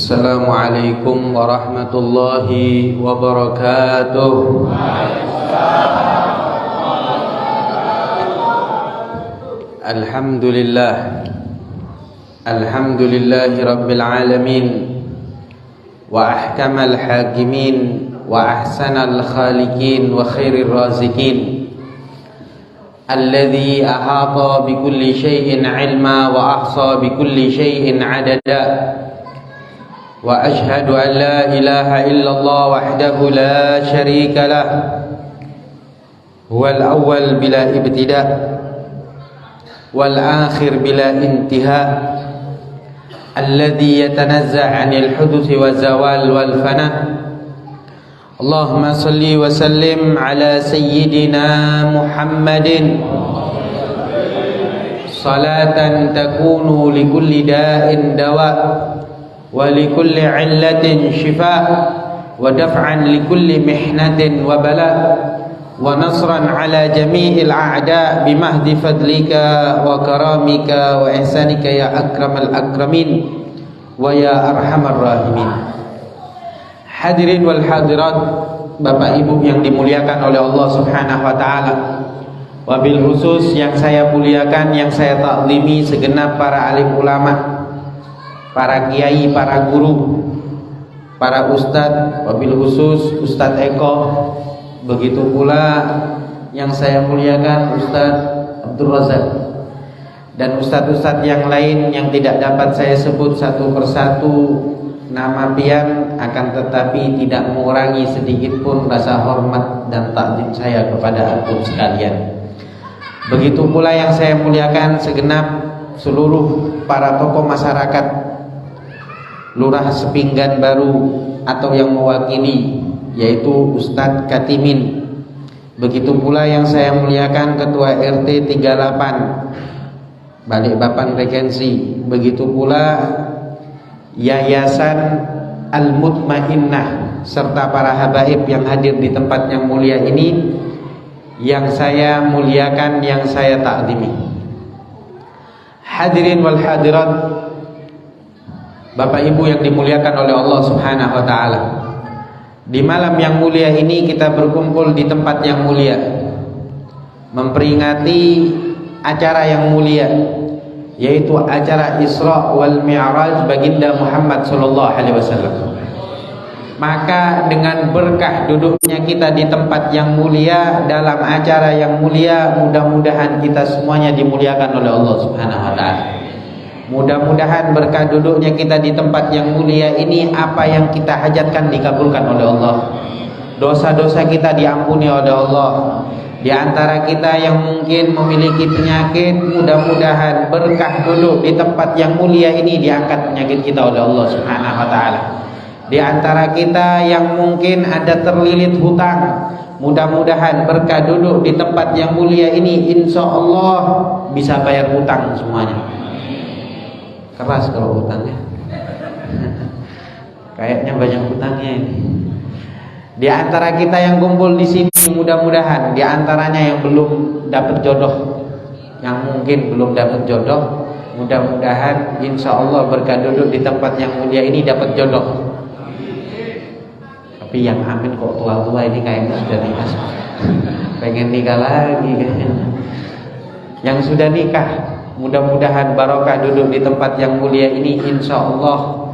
Assalamualaikum warahmatullahi wabarakatuh. Alhamdulillahi rabbil alamin, wa ahkamal hakimin, wa ahsanal khaliqin, wa khairir raziqin, alladhi ahata bikulli syai'in ilma wa ahsa bikulli syai'in adada. Wa ashhadu an la ilaha illallah wahdahu la syarika lah, huwal awwal bila ibtida' wal akhir bila intiha, alladhi yatanazza' 'anil huduthi wa zawal wal fana. Allahumma salli wa sallim ala sayyidina Muhammadin salatan takunu likulli da'in dawa' wa likulli 'illatin shifa' wa daf'an likulli mihnatin wa bala' wa nasran 'ala jami'il a'da' bimahdi fadlika wa karamika wa ihsanika ya akramal akramin wa ya arhamar rahimin. Hadirin wal hadirat, Bapak Ibu yang dimuliakan oleh Allah Subhanahu wa taala. Wabil khusus yang saya muliakan, yang saya taklimi segenap para alim ulama, para kiai, para guru, para ustadz, wabil khusus Ustadz Eko. Begitu pula yang saya muliakan Ustadz Abdul Razak, dan ustadz-ustadz yang lain yang tidak dapat saya sebut satu persatu nama pian, akan tetapi tidak mengurangi sedikit pun rasa hormat dan takdim saya kepada antum sekalian. Begitu pula yang saya muliakan segenap seluruh para tokoh masyarakat Lurah Sepinggan Baru atau yang mewakili, yaitu Ustadz Katimin. Begitu pula yang saya muliakan Ketua RT 38 Balikpapan Regensi. Begitu pula Yayasan Al-Mutmainnah serta para habaib yang hadir di tempat yang mulia ini, yang saya muliakan, yang saya takdimi. Hadirin wal hadirat, Bapak Ibu yang dimuliakan oleh Allah Subhanahu wa taala. Di malam yang mulia ini kita berkumpul di tempat yang mulia, memperingati acara yang mulia, yaitu acara Isra wal Mi'raj baginda Muhammad sallallahu alaihi wasallam. Maka dengan berkah duduknya kita di tempat yang mulia dalam acara yang mulia, mudah-mudahan kita semuanya dimuliakan oleh Allah Subhanahu wa taala. Mudah-mudahan berkah duduknya kita di tempat yang mulia ini, apa yang kita hajatkan dikabulkan oleh Allah. Dosa-dosa kita diampuni oleh Allah. Di antara kita yang mungkin memiliki penyakit, mudah-mudahan berkah duduk di tempat yang mulia ini diangkat penyakit kita oleh Allah Subhanahu wa taala. Di antara kita yang mungkin ada terlilit hutang, mudah-mudahan berkah duduk di tempat yang mulia ini, insya Allah bisa bayar hutang semuanya. Keras kalau hutangnya. Kayaknya banyak hutangnya ini. Di antara kita yang kumpul di sini, mudah-mudahan di antaranya yang belum dapat jodoh, yang mungkin belum dapat jodoh, mudah-mudahan insya Allah berkah duduk di tempat yang mulia ini dapat jodoh. Tapi yang amin kok tua-tua ini kayaknya sudah nikah, pengen nikah lagi kayaknya. Yang sudah nikah, mudah-mudahan barokah duduk di tempat yang mulia ini, insya Allah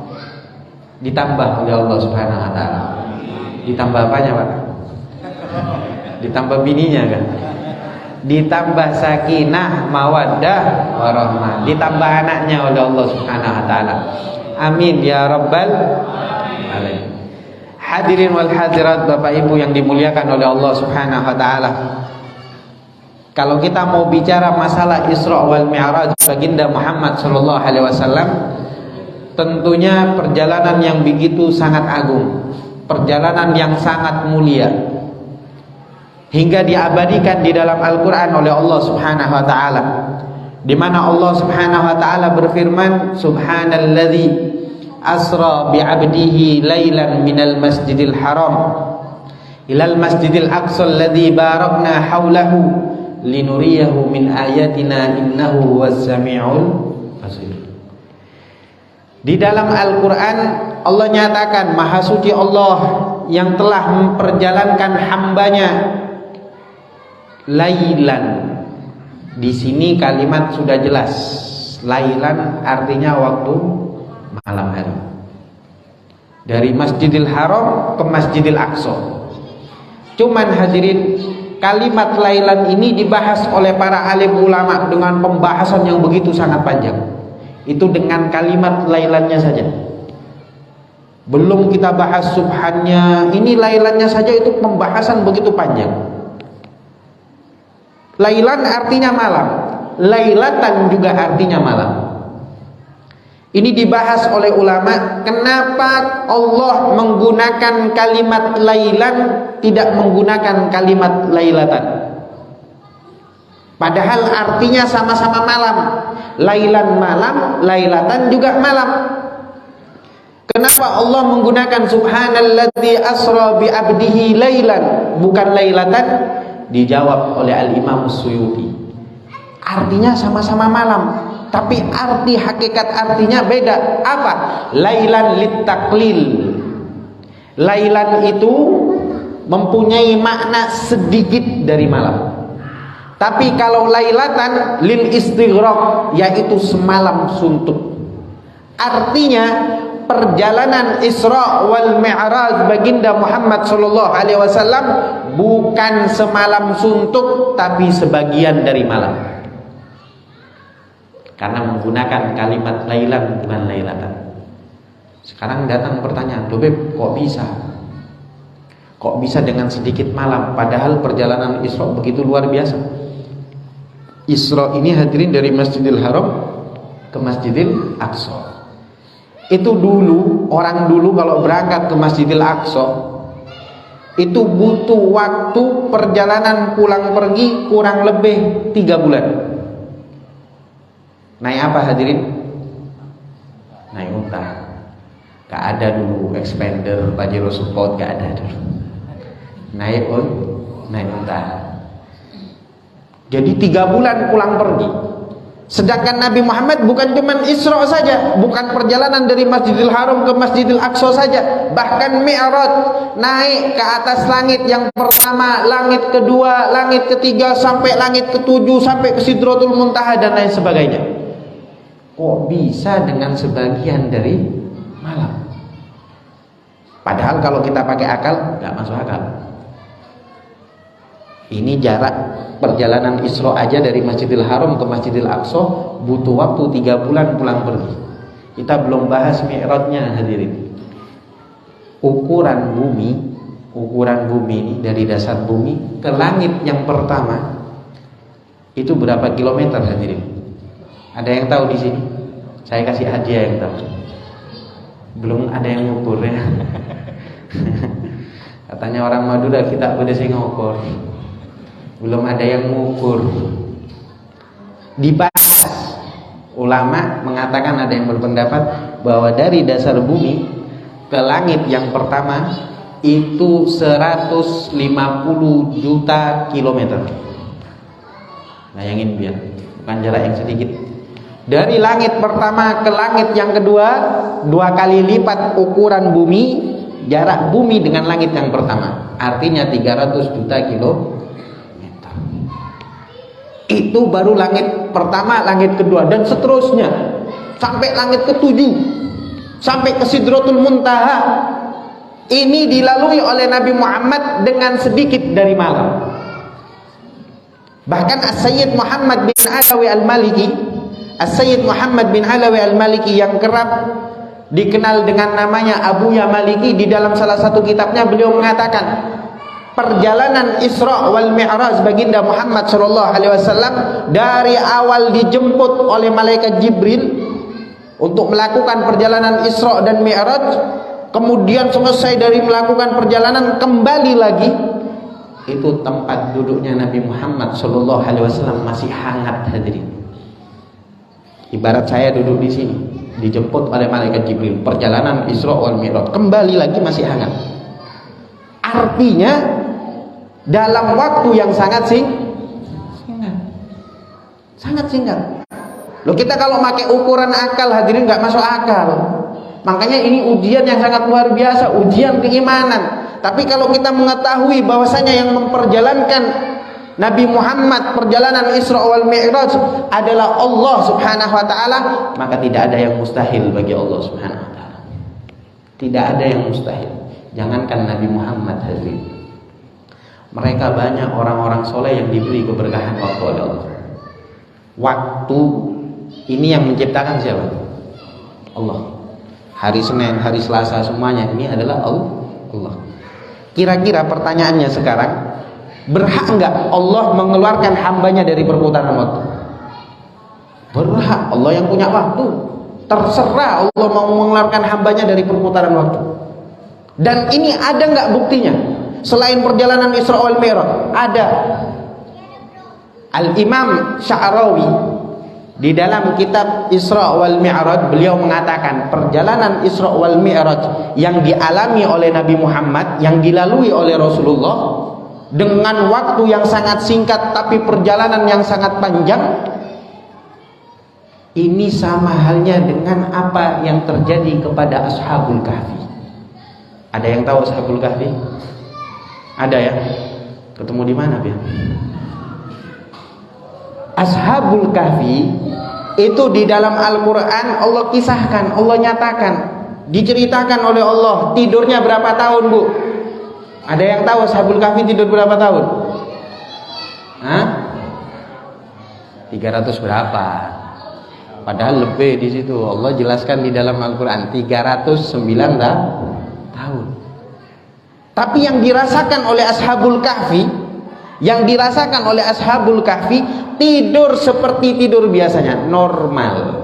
ditambah oleh Allah Subhanahu wa taala. Ditambah apanya, Pak? Ditambah bininya kan? Ditambah sakinah, mawaddah, warahmah. Ditambah anaknya oleh Allah Subhanahu wa taala. Amin ya rabbal alamin. Hadirin wal hadirat, Bapak Ibu yang dimuliakan oleh Allah Subhanahu wa taala. Kalau kita mau bicara masalah Isra wal Mi'raj baginda Muhammad sallallahu alaihi wasallam, tentunya perjalanan yang begitu sangat agung, perjalanan yang sangat mulia, hingga diabadikan di dalam Al-Qur'an oleh Allah Subhanahu wa taala, di mana Allah Subhanahu wa taala berfirman, subhanalladzi asra bi'abdihi lailan minal masjidil haram ilal masjidil aqsa alladzi barakna haulahu linuriyahu min ayatina innahu was samiul basir. Di dalam Al-Qur'an Allah nyatakan Maha Suci Allah yang telah memperjalankan hambanya lailan. Di sini kalimat sudah jelas. Lailan artinya waktu malam hari. Dari Masjidil Haram ke Masjidil Aqsa. Cuman hadirin, kalimat lailan ini dibahas oleh para alim ulama dengan pembahasan yang begitu sangat panjang. Itu dengan kalimat lailannya saja. Belum kita bahas subhannya, ini lailannya saja itu pembahasan begitu panjang. Lailan artinya malam, lailatan juga artinya malam. Ini dibahas oleh ulama, kenapa Allah menggunakan kalimat lailan, tidak menggunakan kalimat lailatan. Padahal artinya sama-sama malam. Lailan malam, lailatan juga malam. Kenapa Allah menggunakan subhanalladzi asra bi abdihi lailan bukan lailatan? Dijawab oleh Al-Imam Suyuti. Artinya sama-sama malam, tapi arti hakikat artinya beda. Apa? Lailan littaklil. Lailan itu mempunyai makna sedikit dari malam. Tapi kalau lailatan lil istighraq, yaitu semalam suntuk. Artinya perjalanan Isra wal Mi'raj baginda Muhammad sallallahu alaihi wasallam bukan semalam suntuk, tapi sebagian dari malam. Karena menggunakan kalimat lailan bukan lailatan. Sekarang datang pertanyaan, "Loh Beb, kok bisa? Kok bisa dengan sedikit malam padahal perjalanan Isra begitu luar biasa?" Isra ini hadirin dari Masjidil Haram ke Masjidil Aqsa. Itu dulu, orang dulu kalau berangkat ke Masjidil Aqsa itu butuh waktu perjalanan pulang pergi kurang lebih 3 bulan. Naik apa hadirin? Naik unta. Gak ada dulu Expander, Pajero Support, gak ada dulu. Naik unta. Jadi 3 bulan pulang pergi. Sedangkan Nabi Muhammad bukan cuma Isra saja, bukan perjalanan dari Masjidil Haram ke Masjidil Aqsa saja, bahkan Mi'raj, naik ke atas langit yang pertama, langit kedua, langit ketiga, sampai langit ketujuh, sampai ke Sidratul Muntaha dan lain sebagainya. Kok bisa dengan sebagian dari malam? Padahal kalau kita pakai akal, nggak masuk akal. Ini jarak perjalanan Isra aja dari Masjidil Haram ke Masjidil Aqsa butuh waktu 3 bulan pulang pergi. Kita belum bahas Mi'rajnya hadirin. Ukuran bumi ini dari dasar bumi ke langit yang pertama itu berapa kilometer hadirin? Ada yang tahu di sini? Saya kasih hadiah yang tahu. Belum ada yang ngukur ya. Katanya orang Madura kita udah sing ngukur. Belum ada yang mengukur. Dibahas, ulama mengatakan, ada yang berpendapat bahwa dari dasar bumi ke langit yang pertama itu 150 juta kilometer. Bayangin biar, bukan jarak yang sedikit. Dari langit pertama ke langit yang kedua 2 kali lipat ukuran bumi, jarak bumi dengan langit yang pertama. Artinya 300 juta kilometer. Itu baru langit pertama, langit kedua, dan seterusnya sampai langit ketujuh, sampai ke Sidratul Muntaha. Ini dilalui oleh Nabi Muhammad dengan sedikit dari malam. Bahkan As-Sayyid Muhammad bin Alawi Al-Maliki, As-Sayyid Muhammad bin Alawi Al-Maliki yang kerap dikenal dengan namanya Abu Ya Maliki, di dalam salah satu kitabnya beliau mengatakan, perjalanan Isra wal Mi'raj baginda Muhammad sallallahu alaihi wasallam dari awal dijemput oleh malaikat Jibril untuk melakukan perjalanan Isra dan Mi'raj, kemudian selesai dari melakukan perjalanan kembali lagi, itu tempat duduknya Nabi Muhammad sallallahu alaihi wasallam masih hangat hadirin. Ibarat saya duduk di sini, dijemput oleh malaikat Jibril, perjalanan Isra wal Mi'raj, kembali lagi masih hangat. Artinya dalam waktu yang sangat singkat. Loh, kita kalau pakai ukuran akal hadirin nggak masuk akal. Makanya ini ujian yang sangat luar biasa, ujian keimanan. Tapi kalau kita mengetahui bahwasanya yang memperjalankan Nabi Muhammad perjalanan Isra wal Mi'raj adalah Allah Subhanahu wa taala, maka tidak ada yang mustahil bagi Allah Subhanahu wa taala. Tidak ada yang mustahil. Jangankan Nabi Muhammad hadirin. Mereka banyak orang-orang soleh yang diberi keberkahan waktu oleh Allah. Waktu ini yang menciptakan siapa? Allah. Hari Senin, hari Selasa, semuanya ini adalah Allah. Kira-kira pertanyaannya sekarang, berhak enggak Allah mengeluarkan hambanya dari perputaran waktu? Berhak. Allah yang punya waktu. Terserah Allah mau mengeluarkan hambanya dari perputaran waktu. Dan ini ada enggak buktinya? Selain perjalanan Isra wal Mi'raj, ada. Al-Imam Sya'rawi di dalam kitab Isra wal Mi'raj, beliau mengatakan perjalanan Isra wal Mi'raj yang dialami oleh Nabi Muhammad, yang dilalui oleh Rasulullah dengan waktu yang sangat singkat tapi perjalanan yang sangat panjang, ini sama halnya dengan apa yang terjadi kepada Ashabul Kahfi. Ada yang tahu Ashabul Kahfi? Ada ya? Ketemu di mana, Biar? Ashabul Kahfi itu di dalam Al-Quran Allah kisahkan, Allah nyatakan, diceritakan oleh Allah tidurnya berapa tahun, Bu? Ada yang tahu Ashabul Kahfi tidur berapa tahun? Hah? 300 berapa? Padahal lebih di situ. Allah jelaskan di dalam Al-Quran 309 tahun. Tapi yang dirasakan oleh Ashabul Kahfi, tidur seperti tidur biasanya, normal.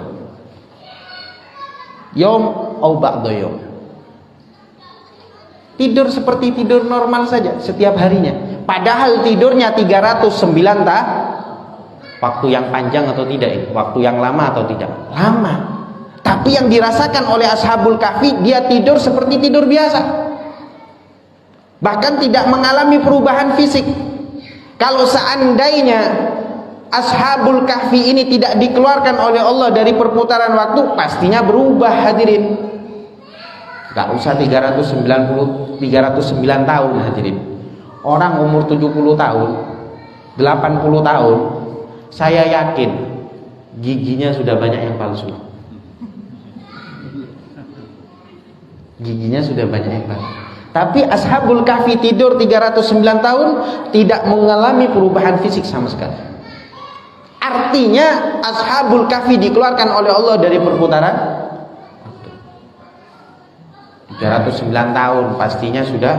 Yom au ba'da yom. Tidur seperti tidur normal saja setiap harinya. Padahal tidurnya 309 tahun. Waktu yang panjang atau tidak? Waktu yang lama atau tidak? Lama. Tapi yang dirasakan oleh Ashabul Kahfi, dia tidur seperti tidur biasa. Bahkan tidak mengalami perubahan fisik. Kalau seandainya Ashabul Kahfi ini tidak dikeluarkan oleh Allah dari perputaran waktu, pastinya berubah hadirin. Gak usah 309 tahun hadirin. Orang umur 70 tahun 80 tahun, saya yakin giginya sudah banyak yang palsu. Giginya sudah banyak yang palsu. Tapi Ashabul Kahfi tidur 309 tahun tidak mengalami perubahan fisik sama sekali. Artinya Ashabul Kahfi dikeluarkan oleh Allah dari perputaran 309 tahun, pastinya sudah,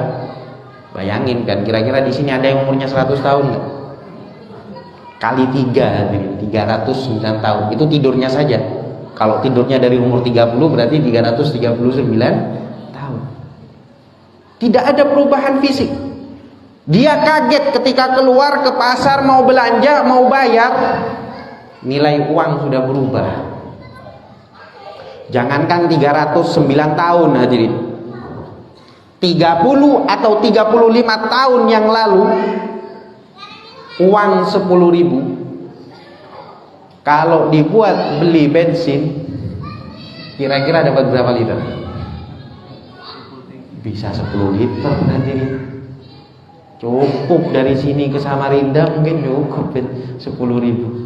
bayangin kan, kira-kira di sini ada yang umurnya 100 tahun enggak? Kali 3, 309 tahun. Itu tidurnya saja. Kalau tidurnya dari umur 30 berarti 339 tahun. Tidak ada perubahan fisik. Dia kaget ketika keluar ke pasar mau belanja, mau bayar, nilai uang sudah berubah. Jangankan 309 tahun hadirin, 30 atau 35 tahun yang lalu, uang 10.000 kalau dibuat beli bensin, kira-kira dapat berapa liter? Bisa 10 liter hadirin. Cukup dari sini ke Samarinda mungkin cukup 10.000.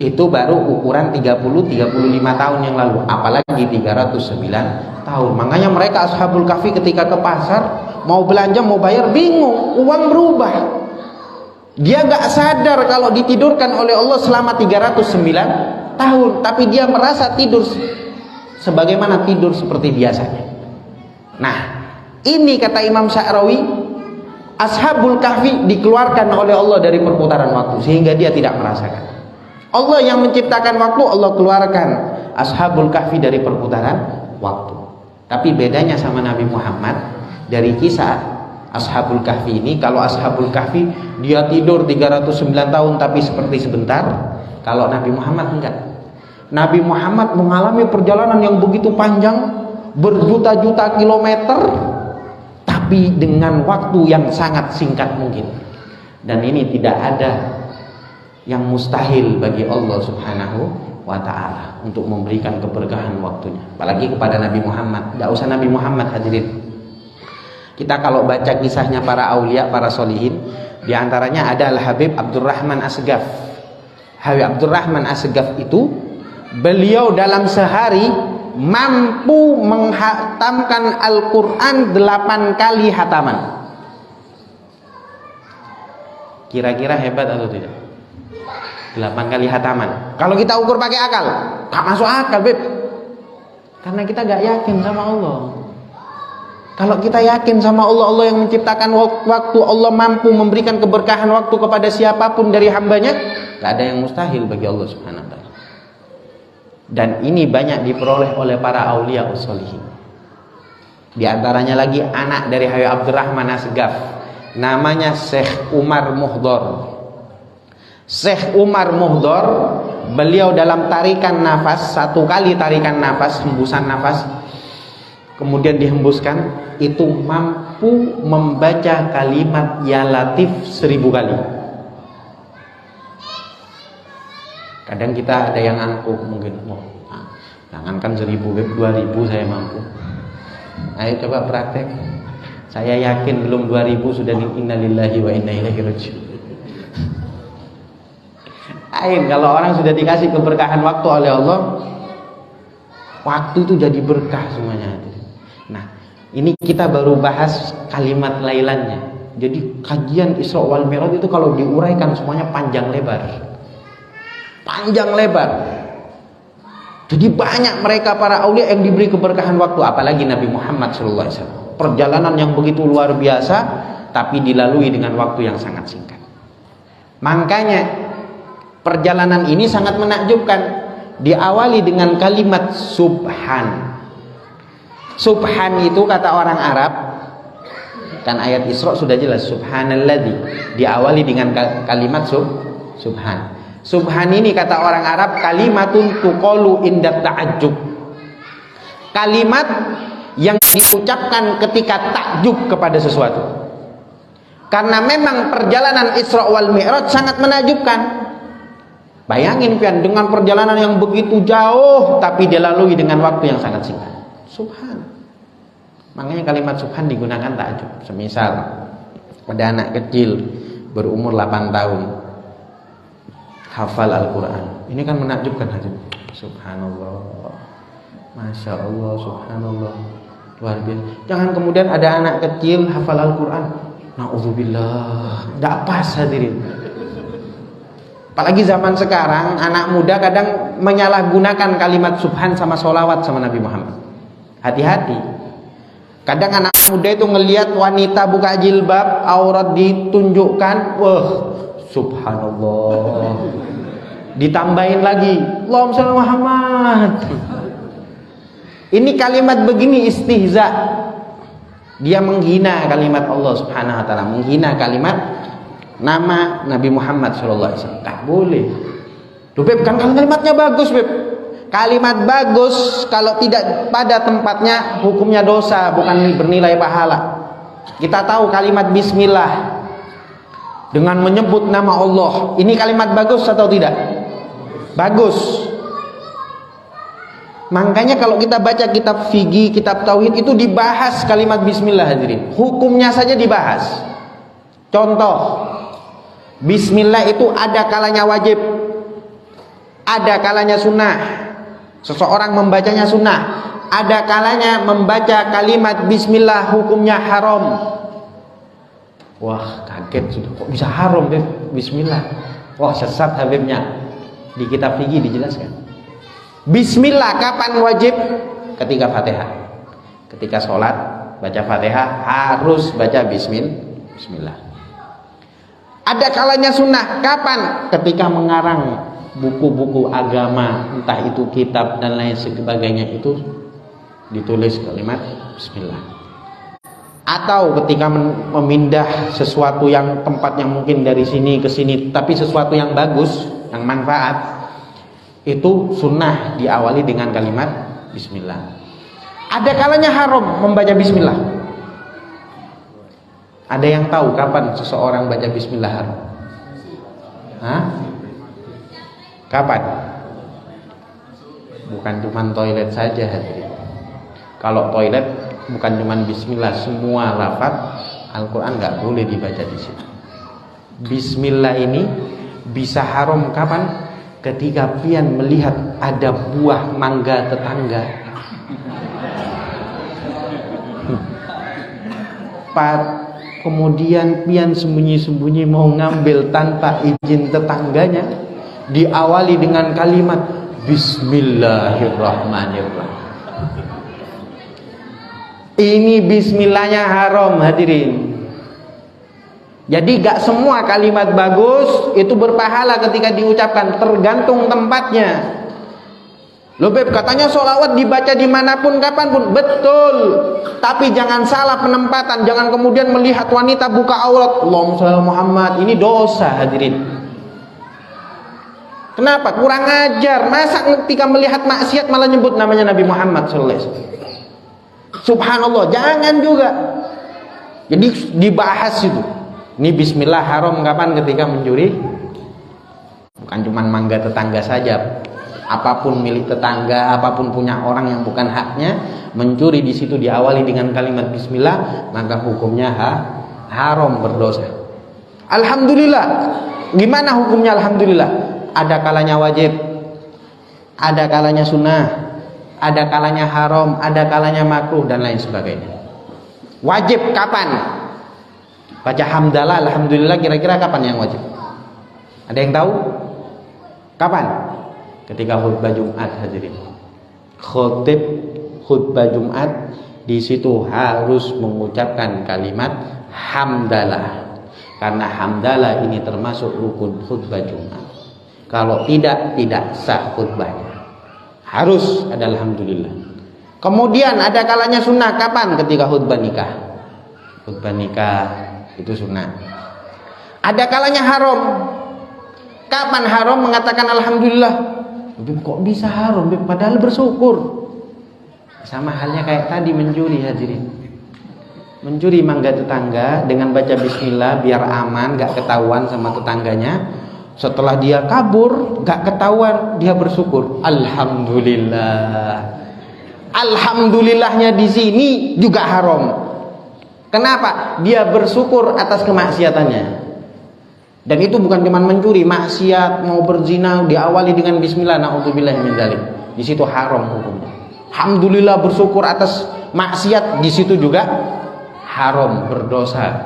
Itu baru ukuran 30-35 tahun yang lalu, apalagi 309 tahun. Makanya mereka Ashabul Kahfi ketika ke pasar mau belanja, mau bayar, bingung, uang berubah. Dia gak sadar kalau ditidurkan oleh Allah selama 309 tahun, tapi dia merasa tidur sebagaimana tidur seperti biasanya. Nah, ini kata Imam Sya'rawi, Ashabul Kahfi dikeluarkan oleh Allah dari perputaran waktu sehingga dia tidak merasakan. Allah yang menciptakan waktu, Allah keluarkan Ashabul Kahfi dari perputaran waktu. Tapi bedanya sama Nabi Muhammad, dari kisah Ashabul Kahfi ini, kalau Ashabul Kahfi dia tidur 309 tahun tapi seperti sebentar. Kalau Nabi Muhammad enggak. Nabi Muhammad mengalami perjalanan yang begitu panjang, berjuta-juta kilometer, tapi dengan waktu yang sangat singkat mungkin. Dan ini tidak ada yang mustahil bagi Allah Subhanahu wa ta'ala untuk memberikan keberkahan waktunya. Apalagi kepada Nabi Muhammad. Tidak usah Nabi Muhammad, hadirin. Kita kalau baca kisahnya para aulia, para solihin, di antaranya ada Al-Habib Abdurrahman Asgaf. Habib Abdurrahman Asgaf itu, beliau dalam sehari mampu menghatamkan Al-Quran 8 kali hataman. Kira-kira hebat atau tidak? 8 kali hataman. Kalau kita ukur pakai akal, gak masuk akal, Beb. Karena kita gak yakin sama Allah. Kalau kita yakin sama Allah, Allah yang menciptakan waktu, Allah mampu memberikan keberkahan waktu kepada siapapun dari hambanya, gak ada yang mustahil bagi Allah Subhanahu wa ta'ala. Dan ini banyak diperoleh oleh para aulia usholihin. Di antaranya lagi anak dari Habib Abdurrahman Asgaf, namanya Syekh Umar Muhdor. Syekh Umar Muhdor, beliau dalam tarikan nafas, 1 kali tarikan nafas, hembusan nafas, kemudian dihembuskan, itu mampu membaca kalimat Ya Latif 1000 kali. Kadang kita ada yang angkuh mungkin, jangankan 1000, 2000 saya mampu. Ayo coba praktek. Saya yakin belum 2000 sudah innalillahi wa inna ilaihi raji'un. Ain, kalau orang sudah dikasih keberkahan waktu oleh Allah, waktu itu jadi berkah semuanya. Nah, ini kita baru bahas kalimat lailannya. Jadi kajian Isra wal Mi'raj itu kalau diuraikan semuanya panjang lebar. Panjang lebar. Jadi banyak mereka para aulia yang diberi keberkahan waktu, apalagi Nabi Muhammad SAW. Perjalanan yang begitu luar biasa, tapi dilalui dengan waktu yang sangat singkat. Makanya perjalanan ini sangat menakjubkan. Diawali dengan kalimat subhan. Subhan itu kata orang Arab, kan ayat Isra sudah jelas, subhanalladzi, diawali dengan kalimat subhan. Subhan ini kata orang Arab kalimatun tuqalu inda ta'ajjub. Kalimat yang diucapkan ketika takjub kepada sesuatu. Karena memang perjalanan Isra wal Mi'raj sangat menakjubkan. Bayangin pian, dengan perjalanan yang begitu jauh tapi dilalui dengan waktu yang sangat singkat. Subhan. Makanya kalimat subhan digunakan takjub. Semisal ada anak kecil berumur 8 tahun hafal Al-Quran, ini kan menakjubkan hati. Subhanallah, Masya Allah, Subhanallah, luar biasa. Jangan kemudian ada anak kecil hafal Al-Quran, na'udzubillah, tidak pas hadirin. Apalagi zaman sekarang anak muda kadang menyalahgunakan kalimat subhan sama sholawat sama Nabi Muhammad. Hati-hati. Kadang anak muda itu ngelihat wanita buka jilbab, aurat ditunjukkan, wah, subhanallah. Ditambahin lagi, Allahumma sholli Muhammad. Ini kalimat begini istihza. Dia menghina kalimat Allah Subhanahu wa taala, menghina kalimat nama Nabi Muhammad sallallahu alaihi wasallam. Tak boleh. Loh, Beb, kan kalimatnya bagus, Beb. Kalimat bagus kalau tidak pada tempatnya hukumnya dosa, bukan bernilai pahala. Kita tahu kalimat bismillah dengan menyebut nama Allah, ini kalimat bagus atau tidak? Bagus. Makanya kalau kita baca kitab fikih, kitab tauhid itu dibahas kalimat bismillah hadirin. Hukumnya saja dibahas. Contoh, bismillah itu ada kalanya wajib, ada kalanya sunnah. Seseorang membacanya sunnah. Ada kalanya membaca kalimat bismillah hukumnya haram. Wah, kaget sudah, kok bisa haram bismillah? Wah, sesat habibnya. Di kitab fikih dijelaskan. Bismillah kapan wajib? Ketika Fatihah. Ketika sholat baca Fatihah harus baca bismillah. Ada kalanya sunnah kapan? Ketika mengarang buku-buku agama, entah itu kitab dan lain sebagainya, itu ditulis kalimat bismillah. Atau ketika memindah sesuatu yang tempatnya mungkin dari sini ke sini, tapi sesuatu yang bagus, yang manfaat, itu sunnah diawali dengan kalimat bismillah. Ada kalanya haram membaca bismillah. Ada yang tahu kapan seseorang baca bismillah haram? Hah? Kapan? Bukan cuma toilet saja hadirin. Kalau toilet bukan cuma bismillah, semua lafaz Al-Quran nggak boleh dibaca di situ. Bismillah ini bisa haram kapan? Ketika pian melihat ada buah mangga tetangga, kemudian pian sembunyi-sembunyi mau ngambil tanpa izin tetangganya, diawali dengan kalimat Bismillahirrahmanirrahim. Ini bismillahnya haram hadirin. Jadi gak semua kalimat bagus itu berpahala ketika diucapkan, tergantung tempatnya. Loh Beb, katanya sholawat dibaca dimanapun kapanpun. Betul, tapi jangan salah penempatan. Jangan kemudian melihat wanita buka aurat, Allahumma sholli ala Muhammad. Ini dosa hadirin. Kenapa? Kurang ajar. Masa ketika melihat maksiat malah nyebut namanya Nabi Muhammad sallallahu alaihi wasallam. Subhanallah, jangan juga. Jadi dibahas itu. Ini bismillah haram kapan? Ketika mencuri. Bukan cuma mangga tetangga saja. Apapun milik tetangga, apapun punya orang yang bukan haknya, mencuri di situ diawali dengan kalimat bismillah, maka hukumnya haram, berdosa. Alhamdulillah. Gimana hukumnya alhamdulillah? Ada kalanya wajib, ada kalanya sunnah, ada kalanya haram, ada kalanya makruh dan lain sebagainya. Wajib kapan? Baca hamdalah, alhamdulillah, kira-kira kapan yang wajib? Ada yang tahu? Kapan? Ketika khutbah Jumat hadirin. Khotib khutbah Jumat di situ harus mengucapkan kalimat hamdalah. Karena hamdalah ini termasuk rukun khutbah Jumat. Kalau tidak sah khutbahnya. Harus ada alhamdulillah. Kemudian ada kalanya sunnah kapan? Ketika khutbah nikah. Khutbah nikah itu sunnah. Ada kalanya haram. Kapan haram mengatakan alhamdulillah? Beb, kok bisa haram? Beb, padahal bersyukur. Sama halnya kayak tadi mencuri hadirin. Mencuri mangga tetangga dengan baca bismillah biar aman, gak ketahuan sama tetangganya. Setelah dia kabur, gak ketahuan, dia bersyukur. Alhamdulillah. Alhamdulillahnya di sini juga haram. Kenapa? Dia bersyukur atas kemaksiatannya. Dan itu bukan cuma mencuri, maksiat, mau berzina diawali dengan bismillah, naudzubillah min dzalik. Di situ haram hukumnya. Alhamdulillah bersyukur atas maksiat, di situ juga haram, berdosa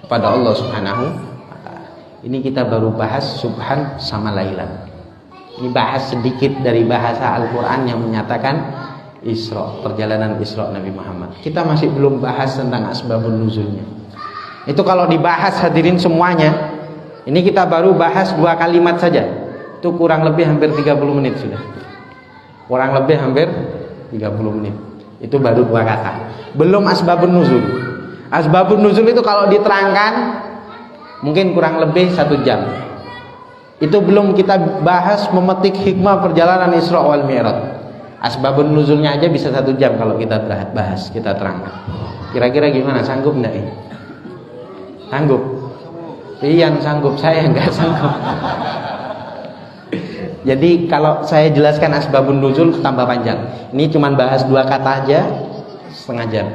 pada Allah Subhanahu wa taala. Ini kita baru bahas subhan sama lailan. Ini bahas sedikit dari bahasa Al-Qur'an yang menyatakan Isra, perjalanan Isra Nabi Muhammad. Kita masih belum bahas tentang asbabun nuzulnya. Itu kalau dibahas hadirin semuanya, ini kita baru bahas 2 kalimat saja. Itu kurang lebih hampir 30 menit sudah. Kurang lebih hampir 30 menit. Itu baru 2 kata. Belum asbabun nuzul. Asbabun nuzul itu kalau diterangkan mungkin kurang lebih 1 jam. Itu belum kita bahas memetik hikmah perjalanan Isra wal Mi'raj. Asbabun nuzulnya aja bisa 1 jam kalau kita bahas, kita terangkan. Kira-kira gimana? Sanggup enggak ini? Sanggup? Iya sanggup, saya enggak sanggup. Jadi kalau saya jelaskan asbabun nuzul tambah panjang. Ini cuma bahas 2 kata aja setengah jam.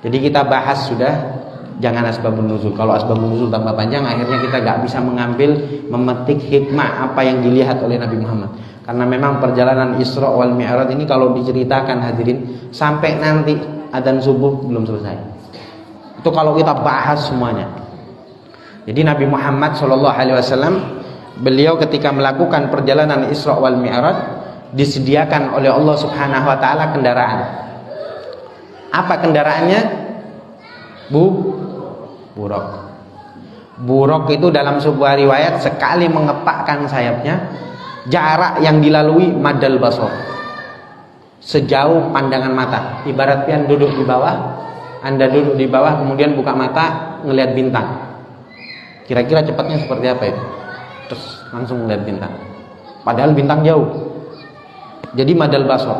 Jadi kita bahas sudah, jangan asbabun nuzul. Kalau asbabun nuzul tambah panjang, akhirnya kita enggak bisa mengambil, memetik hikmah apa yang dilihat oleh Nabi Muhammad. Karena memang perjalanan Isra wal Mi'raj ini kalau diceritakan hadirin sampai nanti adzan subuh belum selesai. Itu kalau kita bahas semuanya. Jadi Nabi Muhammad SAW, beliau ketika melakukan perjalanan Isra wal Mi'raj disediakan oleh Allah Subhanahu wa taala kendaraan. Apa kendaraannya? Buraq. Buraq itu dalam sebuah riwayat sekali mengepakkan sayapnya, jarak yang dilalui madal basar, sejauh pandangan mata. Ibarat pian duduk di bawah, Anda duduk di bawah kemudian buka mata ngelihat bintang. Kira-kira cepatnya seperti apa itu? Terus langsung ngelihat bintang. Padahal bintang jauh. Jadi madal basar.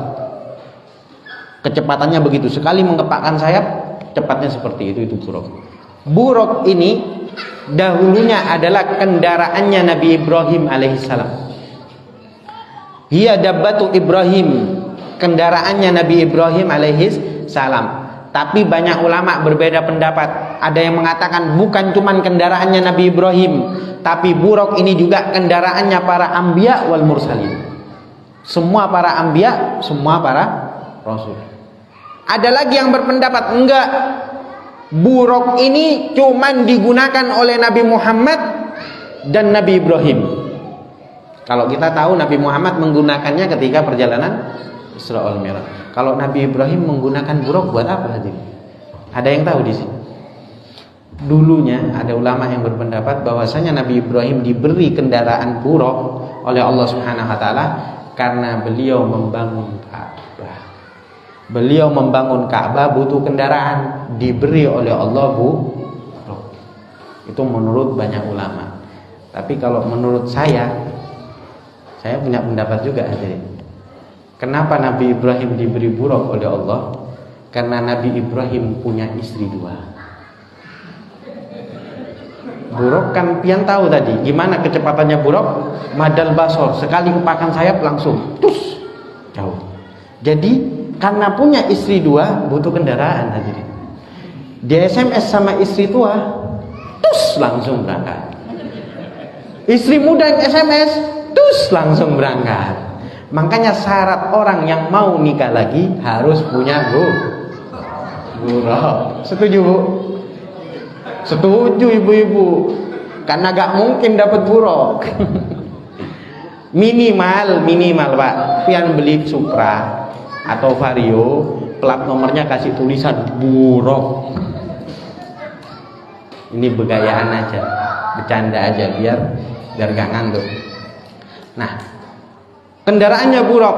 Kecepatannya begitu, sekali mengepakkan sayap, cepatnya seperti itu buraq. Buraq ini dahulunya adalah kendaraannya Nabi Ibrahim alaihissalam. Hiya dabbatu Ibrahim, kendaraannya Nabi Ibrahim alaihi salam. Tapi banyak ulama berbeda pendapat. Ada yang mengatakan bukan cuman kendaraannya Nabi Ibrahim, tapi buruk ini juga kendaraannya para anbiya wal mursalin. Semua para anbiya, semua para rasul. Ada lagi yang berpendapat enggak, buruk ini cuman digunakan oleh Nabi Muhammad dan Nabi Ibrahim. Kalau kita tahu Nabi Muhammad menggunakannya ketika perjalanan Isra wal Mi'raj. Kalau Nabi Ibrahim menggunakan buruk buat apa hadirin? Ada yang tahu di sini? Dulunya ada ulama yang berpendapat bahwasanya Nabi Ibrahim diberi kendaraan buruk oleh Allah Subhanahu wa taala karena beliau membangun Ka'bah. Beliau membangun Ka'bah butuh kendaraan, diberi oleh Allah buruk. Itu menurut banyak ulama. Tapi kalau menurut saya punya pendapat juga hadirin. Kenapa Nabi Ibrahim diberi buruk oleh Allah? Karena Nabi Ibrahim punya istri 2. Buruk kan pian tahu tadi gimana kecepatannya buruk? Madal basor, sekali kepakan sayap langsung tus jauh. Jadi karena punya istri 2 butuh kendaraan hadirin. Dia SMS sama istri tua, tus langsung berangkat. Istri muda yang SMS, tus langsung berangkat. Makanya syarat orang yang mau nikah lagi harus punya buruk. Setuju Bu? Setuju ibu-ibu. Karena gak mungkin dapat buruk. minimal Pak. Pian beli Supra atau Vario, plat nomornya kasih tulisan buruk. Ini begayaan aja, bercanda aja biar gak ngantuk. Nah, kendaraannya buruk.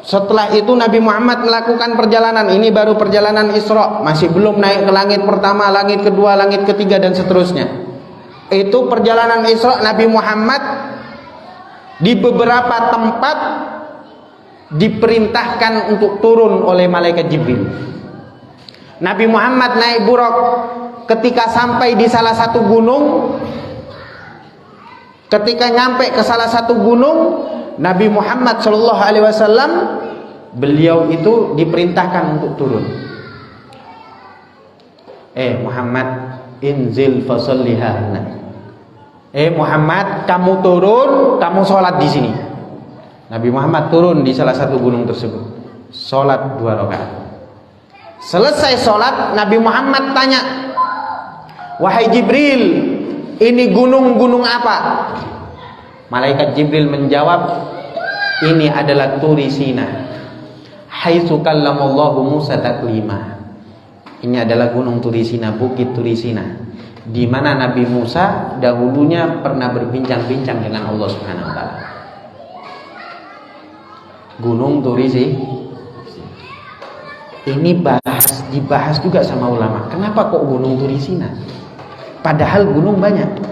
Setelah itu Nabi Muhammad melakukan perjalanan. Ini baru perjalanan Isra, masih belum naik ke langit pertama, langit kedua, langit ketiga dan seterusnya. Itu perjalanan Isra Nabi Muhammad di beberapa tempat diperintahkan untuk turun oleh malaikat Jibril. Nabi Muhammad naik buruk ketika sampai di salah satu gunung. Ketika nyampe ke salah satu gunung, Nabi Muhammad SAW beliau itu diperintahkan untuk turun. Muhammad, inzil fasallihana. Muhammad, kamu turun, kamu sholat di sini. Nabi Muhammad turun di salah satu gunung tersebut, sholat 2 rakaat. Selesai sholat, Nabi Muhammad tanya, wahai Jibril, ini gunung-gunung apa? Malaikat Jibril menjawab, ini adalah Turi Sina, haitsu kallamallahu Musa taklima. Ini adalah gunung Turi Sina, bukit Turi Sina, di mana Nabi Musa dahulunya pernah berbincang-bincang dengan Allah Subhanahu wa taala. Gunung Turi Sina. Ini dibahas juga sama ulama. Kenapa kok gunung Turi Sina? Padahal gunung banyak.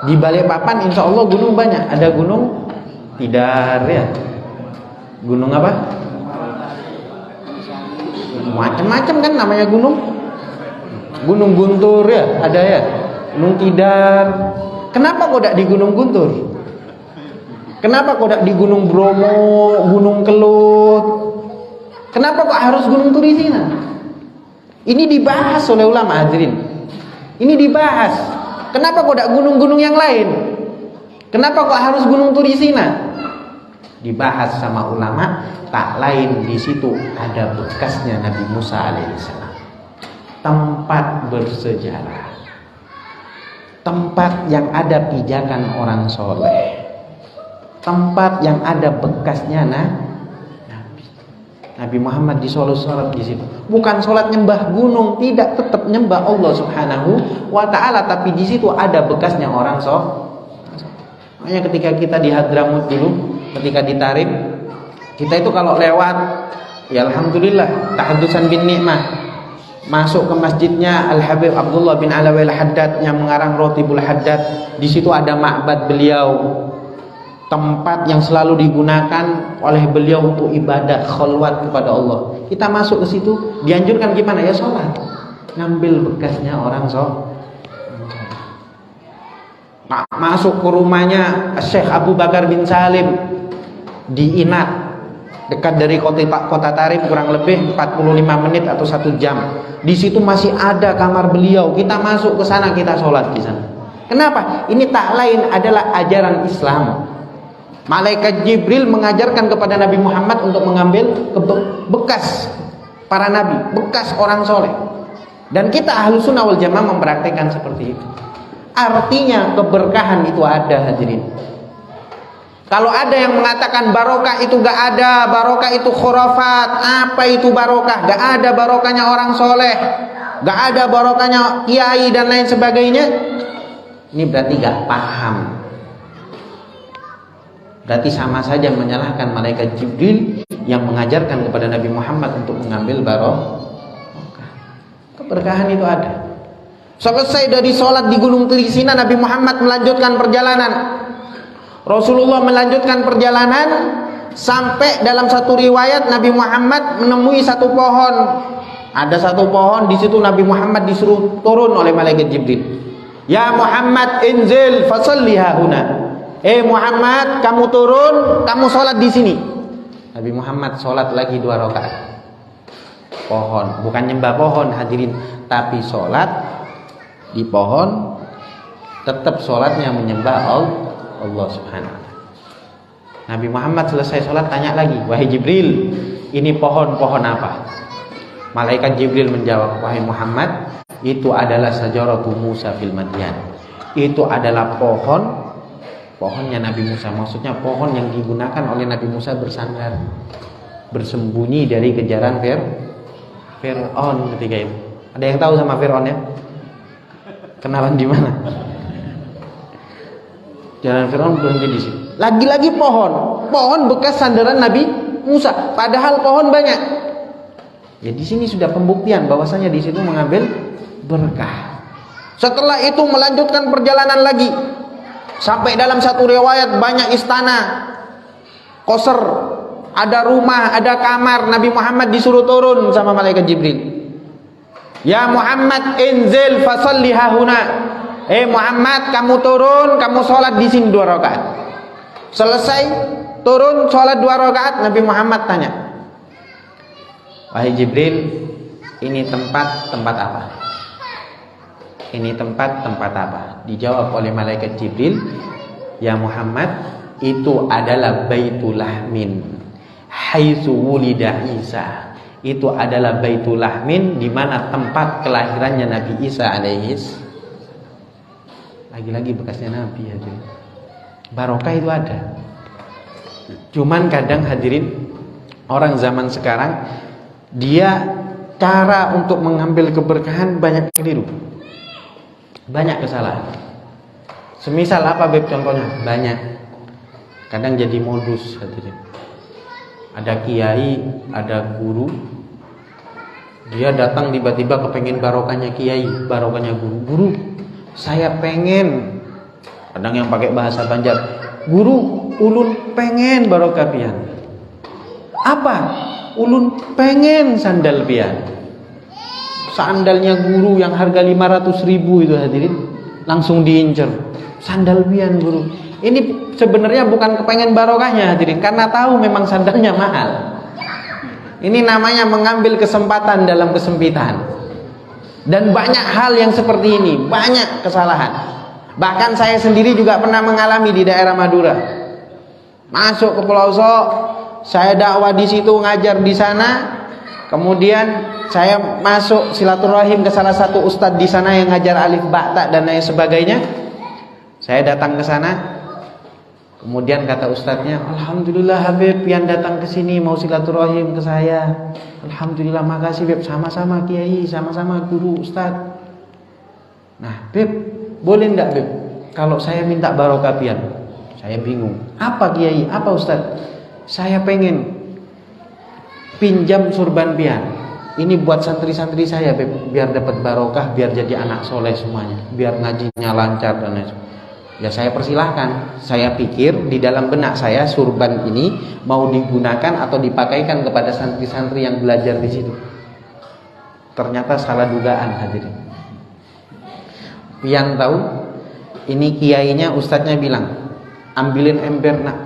Di Balikpapan insya Allah gunung banyak. Ada gunung Tidar ya. Gunung apa? Macam-macam kan namanya gunung. Gunung Guntur ya, ada ya. Gunung Tidar. Kenapa kok tidak di Gunung Guntur? Kenapa kok tidak di Gunung Bromo, Gunung Kelut? Kenapa kok harus Gunung Turi Sina? Ini dibahas oleh ulama hadirin. Ini dibahas. Kenapa kok tidak gunung-gunung yang lain? Kenapa kok harus Gunung Turi Sina? Dibahas sama ulama, tak lain di situ ada bekasnya Nabi Musa alaihissalam. Tempat bersejarah, tempat yang ada pijakan orang soleh, tempat yang ada bekasnya Nabi Muhammad di sholat di situ. Bukan sholat nyembah gunung, tidak, tetap nyembah Allah Subhanahu wa taala, tapi di situ ada bekasnya orang soleh. Makanya ketika kita di Hadramut dulu, ketika ditarik, kita itu kalau lewat, ya alhamdulillah, tahaddusan bin nikmah, masuk ke masjidnya Al Habib Abdullah bin Alawi Al Haddad yang mengarang Rotibul Haddad. Di situ ada ma'bad beliau, tempat yang selalu digunakan oleh beliau untuk ibadah khalwat kepada Allah. Kita masuk ke situ, dianjurkan gimana ya, sholat, ngambil bekasnya orang soleh. masuk ke rumahnya Syekh Abu Bakar bin Salim di Inat, dekat dari kota Tarim, kurang lebih 45 menit atau 1 jam. Di situ masih ada kamar beliau. Kita masuk ke sana, kita sholat di sana. Kenapa? Ini tak lain adalah ajaran Islam. Malaikat Jibril mengajarkan kepada Nabi Muhammad untuk mengambil bekas para nabi, bekas orang soleh. Dan kita Ahlus Sunnah wal Jamaah mempraktikkan seperti itu. Artinya keberkahan itu ada, hadirin. Kalau ada yang mengatakan barokah itu gak ada, barokah itu khurafat, apa itu barokah? Gak ada barokahnya orang soleh, gak ada barokahnya kiai dan lain sebagainya. Ini berarti gak paham. Berarti sama saja menyalahkan malaikat Jibril yang mengajarkan kepada Nabi Muhammad untuk mengambil barokah. Keberkahan itu ada. Selesai dari sholat di Gunung Tirisina, Nabi Muhammad melanjutkan perjalanan. Rasulullah melanjutkan perjalanan sampai dalam satu riwayat Nabi Muhammad menemui satu pohon. Ada satu pohon, di situ Nabi Muhammad disuruh turun oleh malaikat Jibril. Ya Muhammad, inzil fasalli hahuna. Muhammad, kamu turun, kamu sholat di sini. Nabi Muhammad sholat lagi 2 rakaat. Pohon, bukan nyembah pohon, hadirin, tapi sholat di pohon, tetap sholatnya menyembah Allah Subhanahu wa ta'ala. Nabi Muhammad selesai sholat tanya lagi, wahai Jibril, ini pohon apa? Malaikat Jibril menjawab, wahai Muhammad, itu adalah sajaratu Musa fil Madyan. Itu adalah pohonnya Nabi Musa. Maksudnya pohon yang digunakan oleh Nabi Musa bersandar, bersembunyi dari kejaran Fir'aun ketika itu. Ada yang tahu sama Fir'aun ya? Kenalan di mana? Jalan Fir'aun berhenti di sini. Lagi-lagi pohon bekas sandaran Nabi Musa. Padahal pohon banyak. Ya di sini sudah pembuktian bahwasanya di situ mengambil berkah. Setelah itu melanjutkan perjalanan lagi sampai dalam satu riwayat banyak istana, qasr, ada rumah, ada kamar. Nabi Muhammad disuruh turun sama malaikat Jibril. Ya Muhammad, inzil fasalli hahuna. Muhammad, kamu turun, kamu sholat di sini 2 rakaat. Selesai turun sholat 2 rakaat, Nabi Muhammad tanya, wahai Jibril, ini tempat apa? Ini tempat apa? Dijawab oleh malaikat Jibril, ya Muhammad, itu adalah Baitul Lahmin, haitsu wulida Isa. Itu adalah Baitul Lahmin, di mana tempat kelahirannya Nabi Isa alaihis. Lagi-lagi bekasnya Nabi, hadirin. Barokah itu ada. Cuman kadang, hadirin, orang zaman sekarang dia cara untuk mengambil keberkahan banyak keliru, banyak kesalahan. Semisal apa Beb contohnya? Banyak. Kadang jadi modus, hadirin. Ada kiai, ada guru, dia datang tiba-tiba kepengen barokahnya kiai, barokahnya guru. Guru, saya pengen, kadang yang pakai bahasa Banjar, guru, ulun pengen barokah pian. Apa? Ulun pengen sandal pian. Sandalnya guru yang harga 500.000 itu, hadirin, langsung diincer. Sandal pian guru. Ini sebenarnya bukan kepengen barokahnya, hadirin, karena tahu memang sandalnya mahal. Ini namanya mengambil kesempatan dalam kesempitan. Dan banyak hal yang seperti ini, banyak kesalahan. Bahkan saya sendiri juga pernah mengalami di daerah Madura. Masuk ke Pulau Sok, saya dakwah di situ, ngajar di sana. Kemudian saya masuk silaturahim ke salah satu ustadz di sana yang ngajar alif ba ta dan lain sebagainya. Saya datang ke sana. Kemudian kata ustadznya, alhamdulillah Habib yang datang ke sini mau silaturahim ke saya. Alhamdulillah, makasih Beb, sama-sama kiai, sama-sama guru ustadz. Nah Beb, boleh enggak Beb kalau saya minta barokah pian? Saya bingung. Apa kiai? Apa ustadz? Saya pengen pinjam surban pian. Ini buat santri-santri saya Beb, biar dapat barokah, biar jadi anak soleh semuanya, biar ngajinya lancar dan lain sebagainya. Ya saya persilahkan. Saya pikir di dalam benak saya surban ini mau digunakan atau dipakaikan kepada santri-santri yang belajar di situ. Ternyata salah dugaan, hadirin. Pian tahu Ini kiainya, ustadznya bilang, ambilin ember nak.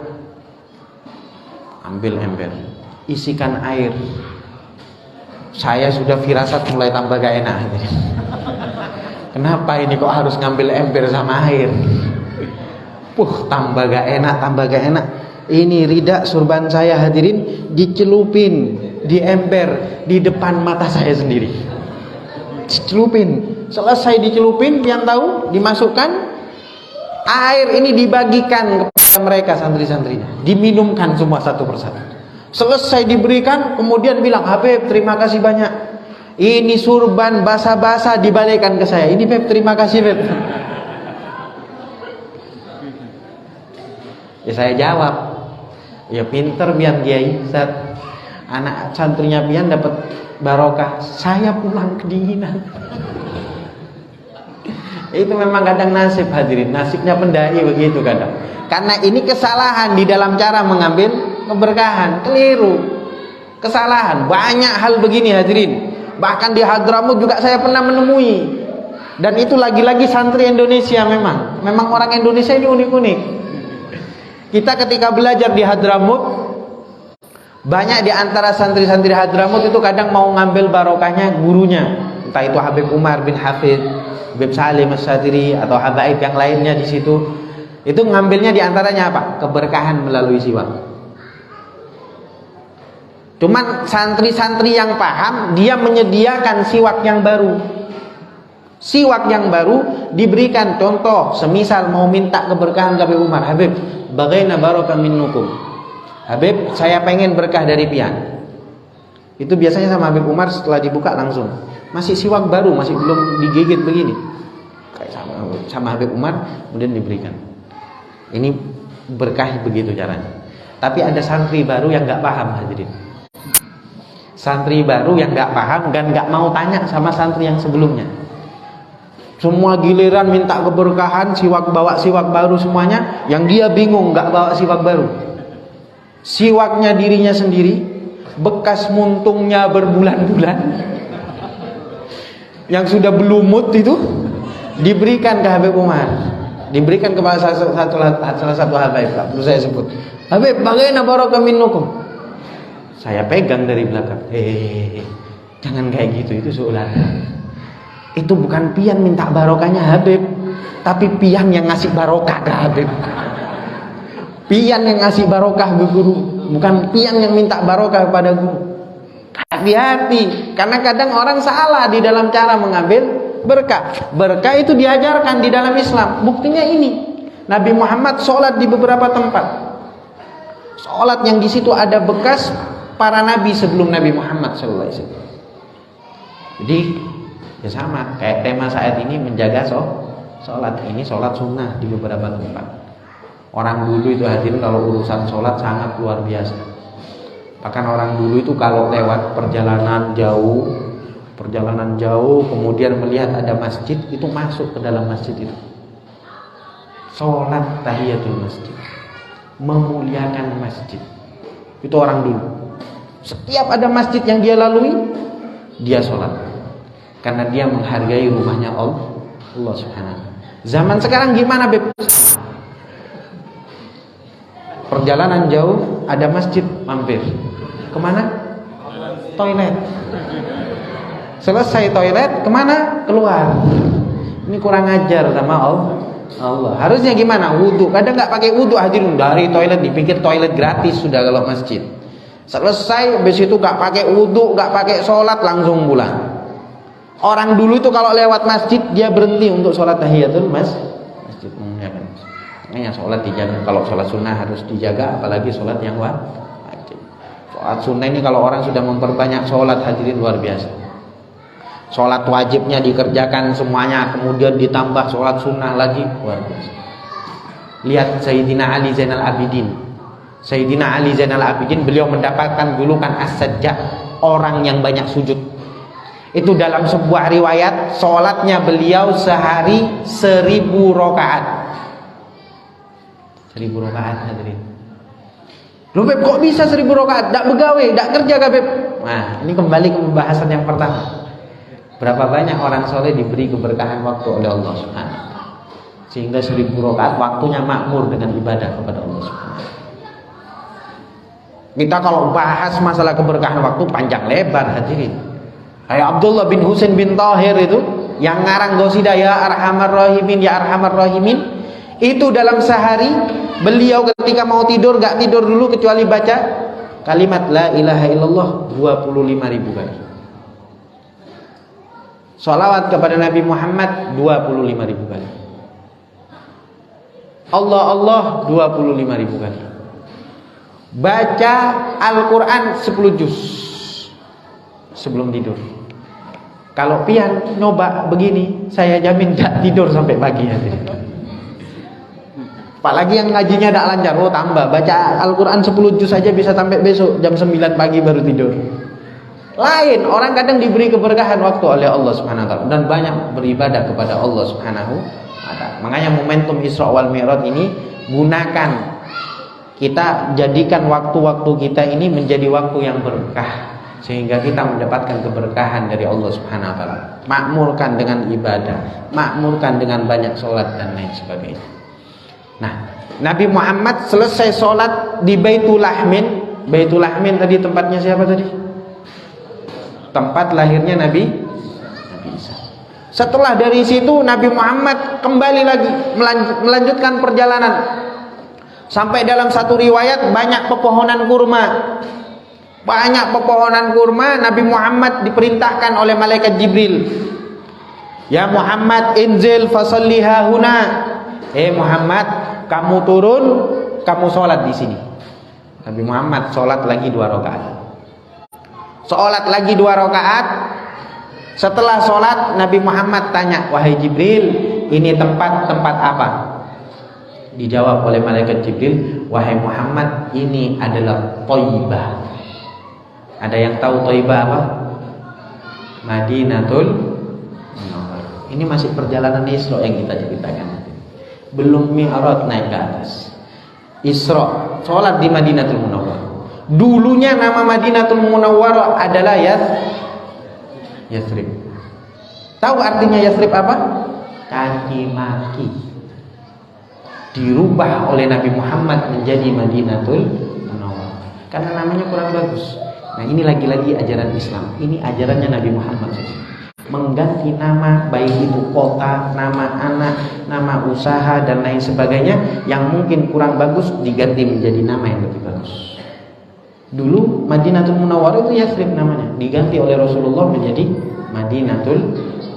Ambil ember, isikan air. Saya sudah firasat mulai tambah gak enak. Kenapa ini kok harus ngambil ember sama air? Tambah gak enak. Ini rida surban saya hadirin dicelupin di ember di depan mata saya sendiri. Dicelupin. Selesai dicelupin, yang tahu dimasukkan air ini dibagikan kepada mereka santri-santrinya. Diminumkan semua satu persatu. Selesai diberikan, kemudian bilang, Habib terima kasih banyak. Ini surban basah-basah dibalikkan ke saya. Ini Beb, terima kasih Beb. Ya saya jawab, ya pinter pian Kiai, Ustaz. Anak santrinya pian dapat barokah, saya pulang kedinginan. Itu memang kadang nasib hadirin, nasibnya pendai begitu kadang. Karena ini kesalahan di dalam cara mengambil keberkahan, keliru. Kesalahan, banyak hal begini hadirin. Bahkan di Hadramut juga saya pernah menemui. Dan itu lagi-lagi santri Indonesia memang. Memang orang Indonesia ini unik-unik. Kita ketika belajar di Hadramut, banyak di antara santri-santri Hadramut itu kadang mau ngambil barokahnya gurunya. Entah itu Habib Umar bin Hafid, Habib Salim As-Satiri, atau habaib yang lainnya di situ. Itu ngambilnya di antaranya apa? Keberkahan melalui siwak. Cuman santri-santri yang paham, dia menyediakan siwak yang baru. Siwak yang baru diberikan contoh, semisal mau minta keberkahan Habib Umar, Habib, bagaina barokah minnukum. Habib, saya pengen berkah dari pian. Itu biasanya sama Habib Umar setelah dibuka langsung. Masih siwak baru, masih belum digigit begini. Kayak sama Habib Umar, kemudian diberikan. Ini berkah begitu caranya. Tapi ada santri baru yang nggak paham hadirin. Santri baru yang nggak paham dan nggak mau tanya sama santri yang sebelumnya. Semua giliran minta keberkahan, bawa siwak baru semuanya. Yang dia bingung nggak bawa siwak baru. Siwaknya dirinya sendiri, bekas muntungnya berbulan-bulan, yang sudah belumut itu diberikan ke Habib Umar, diberikan kepada salah satu Habib, tak perlu saya sebut. Habib, bagaimana barokah minnukum? Saya pegang dari belakang. Jangan kayak gitu, itu seolah. Itu bukan pian minta barokahnya Habib, tapi pian yang ngasih barokah ke Habib. Pian yang ngasih barokah ke guru, bukan pian yang minta barokah kepada guru. Hati-hati, karena kadang orang salah di dalam cara mengambil berkah. Berkah itu diajarkan di dalam Islam. Buktinya ini, Nabi Muhammad sholat di beberapa tempat. Sholat yang di situ ada bekas para nabi sebelum Nabi Muhammad SAW. Jadi ya sama, kayak tema saat ini menjaga sholat. Ini sholat sunnah di beberapa tempat. Orang dulu itu hadirin kalau urusan sholat sangat luar biasa. Bahkan orang dulu itu kalau lewat perjalanan jauh kemudian melihat ada masjid, itu masuk ke dalam masjid itu. Sholat tahiyatul masjid, memuliakan masjid. Itu orang dulu. Setiap ada masjid yang dia lalui, dia sholat. Karena dia menghargai rumahnya Allah Subhanahu. Zaman sekarang gimana, Beb? Perjalanan jauh, ada masjid, mampir. Kemana? Toilet. Selesai toilet, kemana? Keluar. Ini kurang ajar sama Allah. Harusnya gimana? Wudhu. Kadang nggak pakai wudhu, hadirin dari toilet, dipikir toilet gratis sudah kalau masjid. Selesai, habis itu nggak pakai wudhu, nggak pakai sholat, langsung pulang. Orang dulu itu kalau lewat masjid, dia berhenti untuk sholat tahiyatul masjid. Makanya sholat dijaga. Kalau sholat sunnah harus dijaga, apalagi sholat yang wajib. Sholat sunnah ini kalau orang sudah memperbanyak sholat, hadirin luar biasa. Sholat wajibnya dikerjakan semuanya, kemudian ditambah sholat sunnah lagi, luar biasa. Lihat Sayyidina Ali Zainal Abidin. Sayyidina Ali Zainal Abidin, beliau mendapatkan julukan As-Sajjah, orang yang banyak sujud. Itu dalam sebuah riwayat, sholatnya beliau sehari 1000 rakaat. 1000 rakaat hadirin. Loh Beb, kok bisa 1000 rakaat? Tak begawe, tak kerja kah Beb? Nah, ini kembali ke pembahasan yang pertama. Berapa banyak orang soleh diberi keberkahan waktu oleh Allah Subhanahu. Sehingga 1000 rakaat waktunya makmur dengan ibadah kepada Allah Subhanahu. Kita kalau bahas masalah keberkahan waktu panjang lebar hadirin. Kayak Abdullah bin Husain bin Tahir itu yang ngarang qasidah ya Arhamar Rahimin ya Arhamar Rahimin, itu dalam sehari beliau ketika mau tidur gak tidur dulu kecuali baca kalimat la ilaha illallah 25.000 kali. Sholawat kepada Nabi Muhammad 25.000 kali. Allah Allah 25.000 kali. Baca Al-Quran 10 juz sebelum tidur. Kalau pian nyoba begini, saya jamin gak tidur sampai pagi ya. Apalagi yang ngajinya gak lancar, oh tambah. Baca Al-Quran 10 juz saja bisa sampai besok jam 9 pagi baru tidur. Lain, orang kadang diberi keberkahan waktu oleh Allah Subhanahu wa taala dan banyak beribadah kepada Allah Subhanahu wa taala. Makanya momentum Isra wal Mi'raj ini gunakan, kita jadikan waktu-waktu kita ini menjadi waktu yang berkah sehingga kita mendapatkan keberkahan dari Allah Subhanahu wa taala. Makmurkan dengan ibadah, makmurkan dengan banyak sholat dan lain sebagainya. Nah, Nabi Muhammad selesai sholat di Baitul Lahmin. Baitul Lahmin tadi tempatnya siapa tadi? Tempat lahirnya Nabi Isa. Setelah dari situ Nabi Muhammad kembali lagi melanjutkan perjalanan sampai dalam satu riwayat banyak pepohonan kurma. Banyak pepohonan kurma. Nabi Muhammad diperintahkan oleh malaikat Jibril, ya Muhammad inzil fasalliha huna. Muhammad, kamu turun, kamu sholat di sini. Nabi Muhammad sholat lagi 2 rakaat. Sholat lagi 2 rakaat. Setelah sholat Nabi Muhammad tanya, wahai Jibril, ini tempat apa? Dijawab oleh malaikat Jibril, wahai Muhammad, ini adalah Thaibah. Ada yang tahu Thaibah apa? Madinatul Munawwarah. Ini masih perjalanan Isra yang kita ceritakan. Belum Mi'raj naik ke atas. Isra, sholat di Madinatul Munawwarah. Dulunya nama Madinatul Munawwarah adalah Yathrib. Tahu artinya Yathrib apa? Caci maki. Dirubah oleh Nabi Muhammad menjadi Madinatul Munawwarah karena namanya kurang bagus. Nah, ini lagi-lagi ajaran Islam. Ini ajarannya Nabi Muhammad SAW. Mengganti nama, baik itu kota, nama anak, nama usaha dan lain sebagainya yang mungkin kurang bagus diganti menjadi nama yang lebih bagus. Dulu Madinatul Munawwarah itu Yathrib namanya, diganti oleh Rasulullah menjadi Madinatul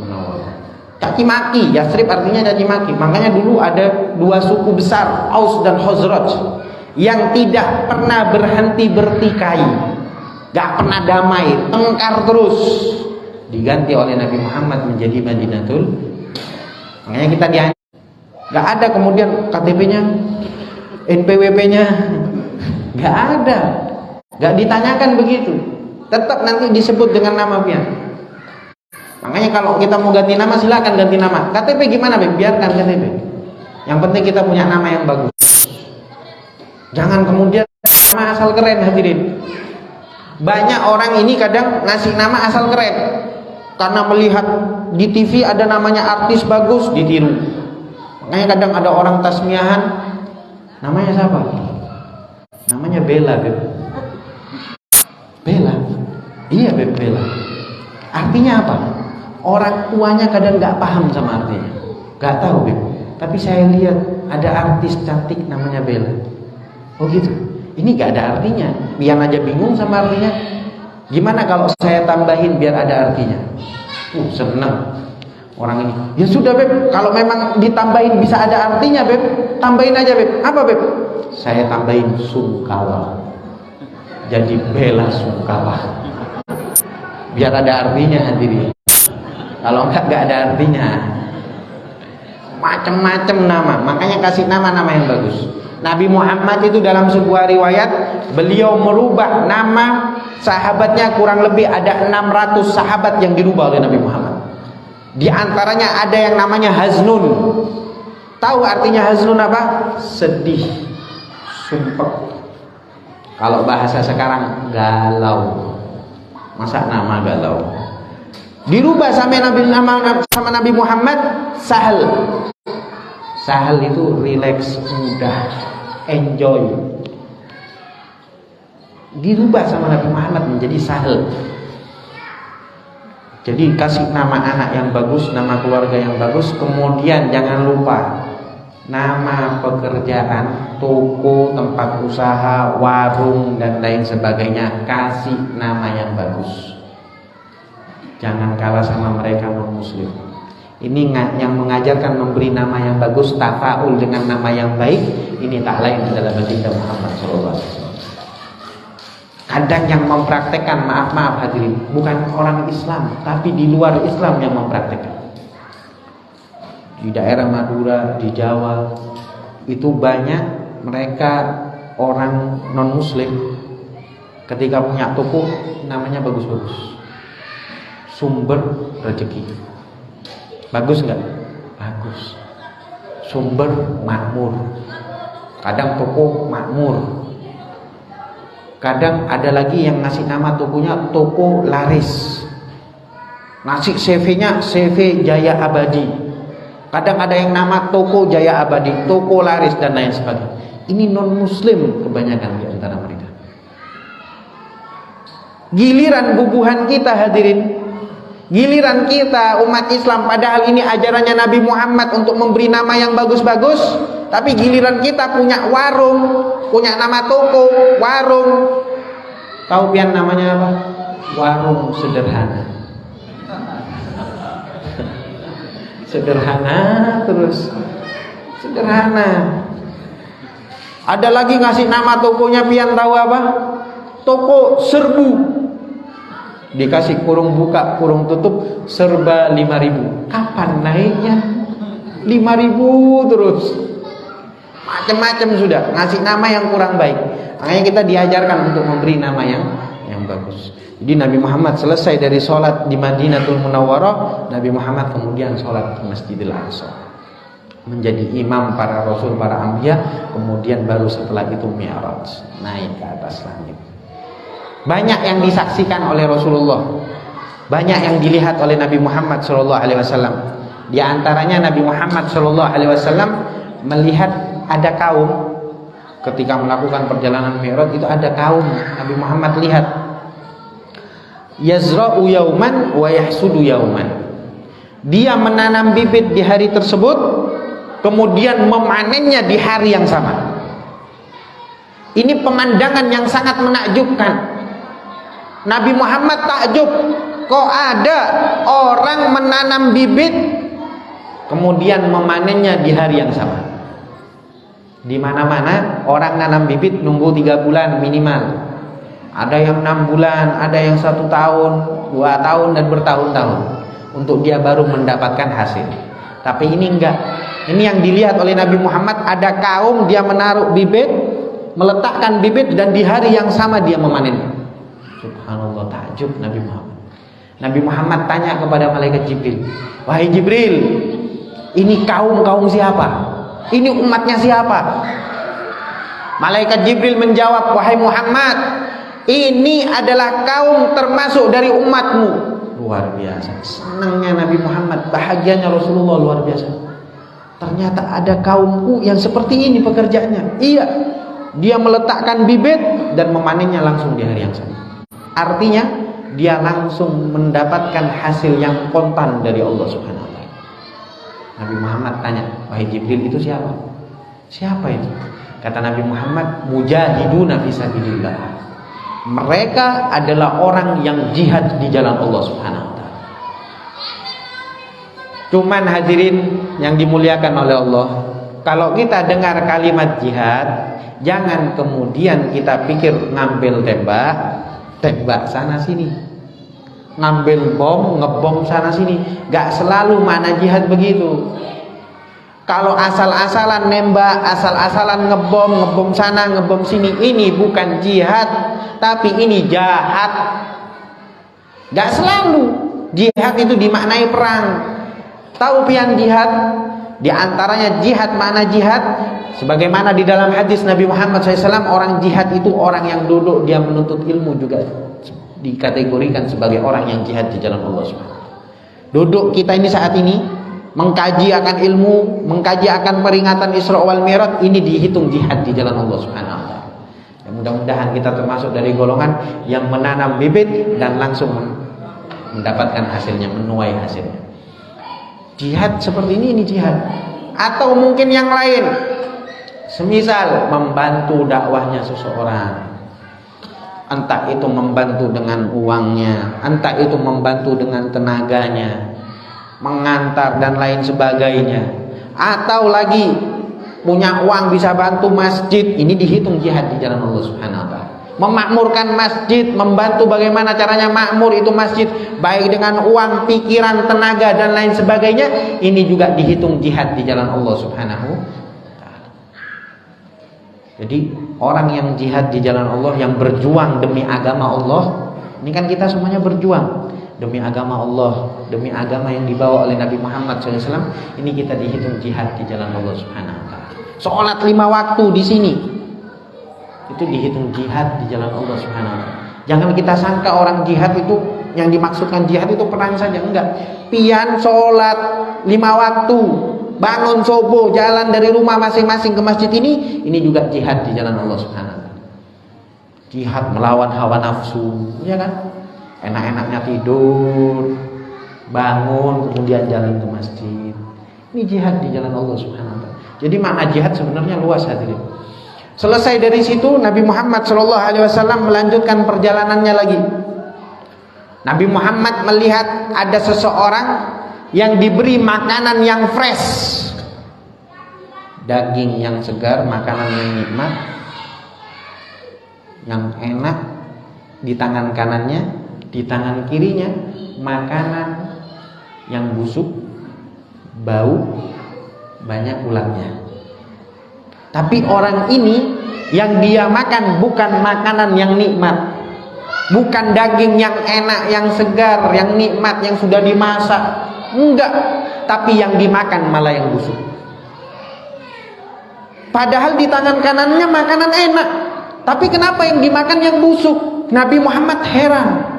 Munawwarah. Caci maki, Yathrib artinya caci maki. Makanya dulu ada 2 suku besar, Aus dan Khazraj, yang tidak pernah berhenti bertikai, gak pernah damai, tengkar terus. Diganti oleh Nabi Muhammad menjadi Madinatul. Makanya kita gak ada kemudian KTP-nya, NPWP-nya, gak ada. Gak ditanyakan begitu. Tetap nanti disebut dengan nama pian. Makanya kalau kita mau ganti nama silakan ganti nama. KTP gimana, Beb? Biarkan KTP. Yang penting kita punya nama yang bagus. Jangan kemudian nama asal keren hadirin. Banyak orang ini kadang ngasih nama asal keren karena melihat di TV ada namanya artis bagus ditiru. Makanya kadang ada orang tasmiahan namanya siapa? Namanya Bella, Beb. Bella, iya Beb, Bella. Artinya apa? Orang tuanya kadang nggak paham sama artinya, nggak tahu Beb. Tapi saya lihat ada artis cantik namanya Bella. Oh gitu. Ini nggak ada artinya. Biar aja bingung sama artinya. Gimana kalau saya tambahin biar ada artinya? Senang orang ini. Ya sudah Beb, kalau memang ditambahin bisa ada artinya Beb, tambahin aja Beb. Apa Beb? Saya tambahin Sungkawa. Jadi Bella Sungkawa. Biar ada artinya hadirin. Kalau enggak ada artinya. Macam-macam nama. Makanya kasih nama-nama yang bagus. Nabi Muhammad itu dalam sebuah riwayat beliau merubah nama sahabatnya, kurang lebih ada 600 sahabat yang dirubah oleh Nabi Muhammad. Di antaranya ada yang namanya Haznun. Tahu artinya Haznun apa? Sedih, sumpek. Kalau bahasa sekarang galau. Masa nama galau? Dirubah sama Nabi Muhammad Sahal. Sahal itu relax, mudah, enjoy. Dirubah sama Nabi Muhammad menjadi sahal. Jadi kasih nama anak yang bagus, nama keluarga yang bagus. Kemudian jangan lupa nama pekerjaan, toko, tempat usaha, warung dan lain sebagainya. Kasih nama yang bagus. Jangan kalah sama mereka non-muslim. Ini yang mengajarkan memberi nama yang bagus, tafaul dengan nama yang baik. Ini tak lain adalah baginda Muhammad SAW. Kadang yang mempraktekkan, maaf hadirin, bukan orang Islam, tapi di luar Islam yang mempraktekkan. Di daerah Madura, di Jawa, itu banyak mereka orang non-muslim ketika punya toko namanya bagus-bagus. Sumber rezeki. Bagus nggak? Bagus. Sumber makmur. Kadang toko makmur. Kadang ada lagi yang ngasih nama tokonya toko laris. Ngasih CV-nya CV Jaya Abadi. Kadang ada yang nama toko Jaya Abadi, toko laris dan lain sebagainya. Ini non-muslim kebanyakan di antara mereka. Giliran bubuhan kita hadirin, giliran kita umat Islam, padahal ini ajarannya Nabi Muhammad untuk memberi nama yang bagus-bagus, tapi giliran kita punya warung, punya nama toko, warung. Tahu pian namanya apa? Warung sederhana. Sederhana terus. Sederhana. Ada lagi ngasih nama tokonya pian tahu apa? Toko serbu. Dikasih kurung buka, kurung tutup, serba 5.000. Kapan naiknya? 5.000 terus. Macam-macam sudah, ngasih nama yang kurang baik. Makanya kita diajarkan untuk memberi nama yang bagus. Jadi Nabi Muhammad selesai dari sholat di Madinatul Munawwarah, Nabi Muhammad kemudian sholat di Masjidil Aqsa, menjadi imam para rasul, para anbiya. Kemudian baru setelah itu Mi'raj, naik ke atas langit. Banyak yang disaksikan oleh Rasulullah, banyak yang dilihat oleh Nabi Muhammad SAW. Di antaranya Nabi Muhammad SAW melihat ada kaum ketika melakukan perjalanan Mi'raj, itu ada kaum Nabi Muhammad lihat. Yazra'u yauman wa yahsudu yauman. Dia menanam bibit di hari tersebut, kemudian memanennya di hari yang sama. Ini pemandangan yang sangat menakjubkan. Nabi Muhammad takjub, kok ada orang menanam bibit kemudian memanennya di hari yang sama. Di mana-mana orang nanam bibit nunggu 3 bulan minimal. Ada yang 6 bulan, ada yang 1 tahun, 2 tahun dan bertahun-tahun untuk dia baru mendapatkan hasil. Tapi ini enggak. Ini yang dilihat oleh Nabi Muhammad, ada kaum dia menaruh bibit, meletakkan bibit dan di hari yang sama dia memanen. Subhanallah, takjub Nabi Muhammad. Nabi Muhammad tanya kepada malaikat Jibril, "Wahai Jibril, ini kaum siapa? Ini umatnya siapa?" Malaikat Jibril menjawab, "Wahai Muhammad, ini adalah kaum termasuk dari umatmu." Luar biasa. Senangnya Nabi Muhammad, bahagianya Rasulullah luar biasa. Ternyata ada kaumku yang seperti ini pekerjaannya. Iya, dia meletakkan bibit dan memanennya langsung di hari yang sama. Artinya dia langsung mendapatkan hasil yang kontan dari Allah Subhanahu wa taala. Nabi Muhammad tanya, "Wahai Jibril, itu siapa?" "Siapa itu?" Kata Nabi Muhammad, "Mujahiduna fisabilillah." Mereka adalah orang yang jihad di jalan Allah Subhanahu wa taala. Cuman hadirin yang dimuliakan oleh Allah, kalau kita dengar kalimat jihad, jangan kemudian kita pikir ngambil tembak sana sini, ngambil bom, ngebom sana sini. Gak selalu makna jihad begitu. Kalau asal-asalan nembak, asal-asalan ngebom sana, ngebom sini, ini bukan jihad, tapi ini jahat. Gak selalu jihad itu dimaknai perang. Tahu pian jihad? Di antaranya jihad, makna jihad sebagaimana di dalam hadis Nabi Muhammad SAW, orang jihad itu orang yang duduk dia menuntut ilmu, juga dikategorikan sebagai orang yang jihad di jalan Allah SWT. Duduk kita ini saat ini mengkaji akan ilmu, mengkaji akan peringatan Isra wal Mi'raj, ini dihitung jihad di jalan Allah Subhanahu wa taala. Ya, mudah-mudahan kita termasuk dari golongan yang menanam bibit dan langsung mendapatkan hasilnya, menuai hasilnya. Jihad seperti ini jihad. Atau mungkin yang lain, semisal membantu dakwahnya seseorang, entah itu membantu dengan uangnya, entah itu membantu dengan tenaganya, mengantar dan lain sebagainya, atau lagi punya uang bisa bantu masjid, ini dihitung jihad di jalan Allah Subhanahu wa taala. Memakmurkan masjid, membantu bagaimana caranya makmur itu masjid, baik dengan uang, pikiran, tenaga dan lain sebagainya, ini juga dihitung jihad di jalan Allah Subhanahu wa taala. Jadi orang yang jihad di jalan Allah, yang berjuang demi agama Allah, ini kan kita semuanya berjuang demi agama Allah, demi agama yang dibawa oleh Nabi Muhammad SAW. Ini kita dihitung jihad di jalan Allah Subhanahu wa taala. Sholat 5 waktu di sini, itu dihitung jihad di jalan Allah Subhanahu wa taala. Jangan kita sangka orang jihad itu, yang dimaksudkan jihad itu perang saja, enggak. Pian sholat 5 waktu, bangun subuh, jalan dari rumah masing-masing ke masjid, ini juga jihad di jalan Allah Subhanahu wa taala. Jihad melawan hawa nafsu, ya kan? Enak-enaknya tidur, bangun, kemudian jalan ke masjid. Ini jihad di jalan Allah Subhanahu wa taala. Jadi makna jihad sebenarnya luas, hadirin. Selesai dari situ, Nabi Muhammad SAW melanjutkan perjalanannya lagi. Nabi Muhammad melihat ada seseorang yang diberi makanan yang fresh, daging yang segar, makanan yang nikmat, yang enak di tangan kanannya. Di tangan kirinya makanan yang busuk, bau, banyak ulatnya. Tapi orang ini yang dia makan bukan makanan yang nikmat, bukan daging yang enak, yang segar, yang nikmat, yang sudah dimasak, enggak. Tapi yang dimakan malah yang busuk. Padahal di tangan kanannya makanan enak, tapi kenapa yang dimakan yang busuk? Nabi Muhammad heran.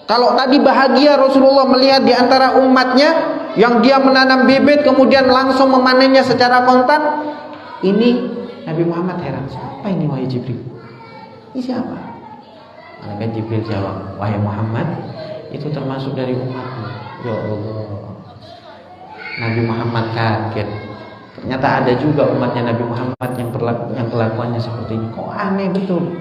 Kalau tadi bahagia Rasulullah melihat di antara umatnya yang dia menanam bibit kemudian langsung memanennya secara kontan, ini Nabi Muhammad heran, siapa ini wahai Jibril? Ini siapa? Malaikat Jibril jawab, wahai Muhammad, itu termasuk dari umatmu. Ya Allah. Nabi Muhammad kaget. Ternyata ada juga umatnya Nabi Muhammad yang kelakuannya seperti ini. Kok aneh betul.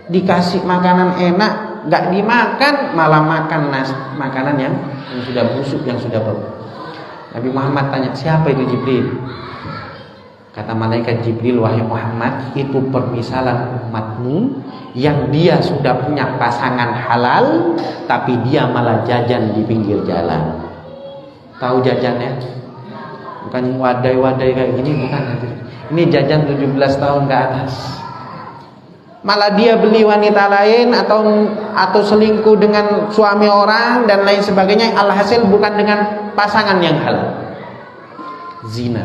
Dikasih makanan enak, gak dimakan, malah makan makanan yang sudah busuk, yang sudah bau. Nabi Muhammad tanya, siapa itu Jibril? Kata malaikat Jibril, wahai Muhammad, itu permisalan umatmu yang dia sudah punya pasangan halal, tapi dia malah jajan di pinggir jalan. Tahu jajannya? Bukan wadai-wadai kayak gini, bukan. Ini jajan 17 tahun ke atas. Malah dia beli wanita lain atau selingkuh dengan suami orang dan lain sebagainya. Alhasil bukan dengan pasangan yang halal. Zina.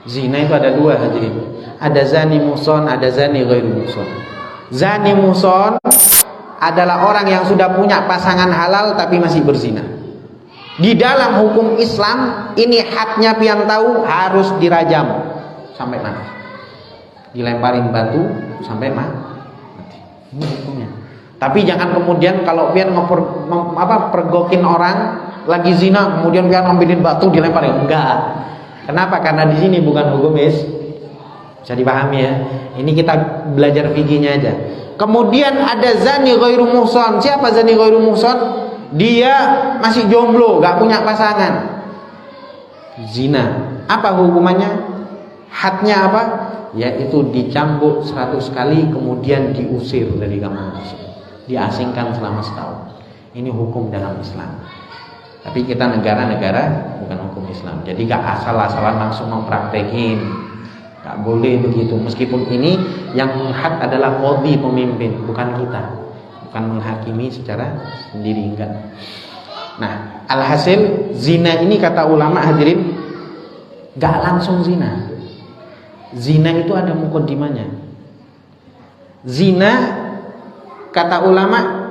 Zina itu ada dua, hadirin. Ada zani muhson, ada zani ghairu muhson. Zani muhson adalah orang yang sudah punya pasangan halal tapi masih berzina. Di dalam hukum Islam ini haknya pian tahu, harus dirajam sampai mati. Dilemparin batu sampai mati. Ini hukumnya. Tapi jangan kemudian kalau pian pergokin orang lagi zina, kemudian pian ngambilin batu dilemparin. Enggak. Kenapa? Karena di sini bukan hukum bisa dipahami ya. Ini kita belajar fikihnya aja. Kemudian ada zani ghairu muhson. Siapa zani ghairu muhson? Dia masih jomblo, gak punya pasangan. Zina. Apa hukumannya? Hadnya apa? Yaitu dicambuk 100 kali, kemudian diusir dari kampung tersebut, diasingkan selama setahun. Ini hukum dalam Islam. Tapi kita negara-negara bukan hukum Islam. Jadi gak asal-asalan langsung mempraktekin. Gak boleh begitu. Meskipun ini yang menghak adalah qadhi, pemimpin, bukan kita. Bukan menghakimi secara sendiri, enggak. Nah, alhasil zina ini kata ulama, hadirin, gak langsung zina. Zina itu ada mukaddimahnya. Zina kata ulama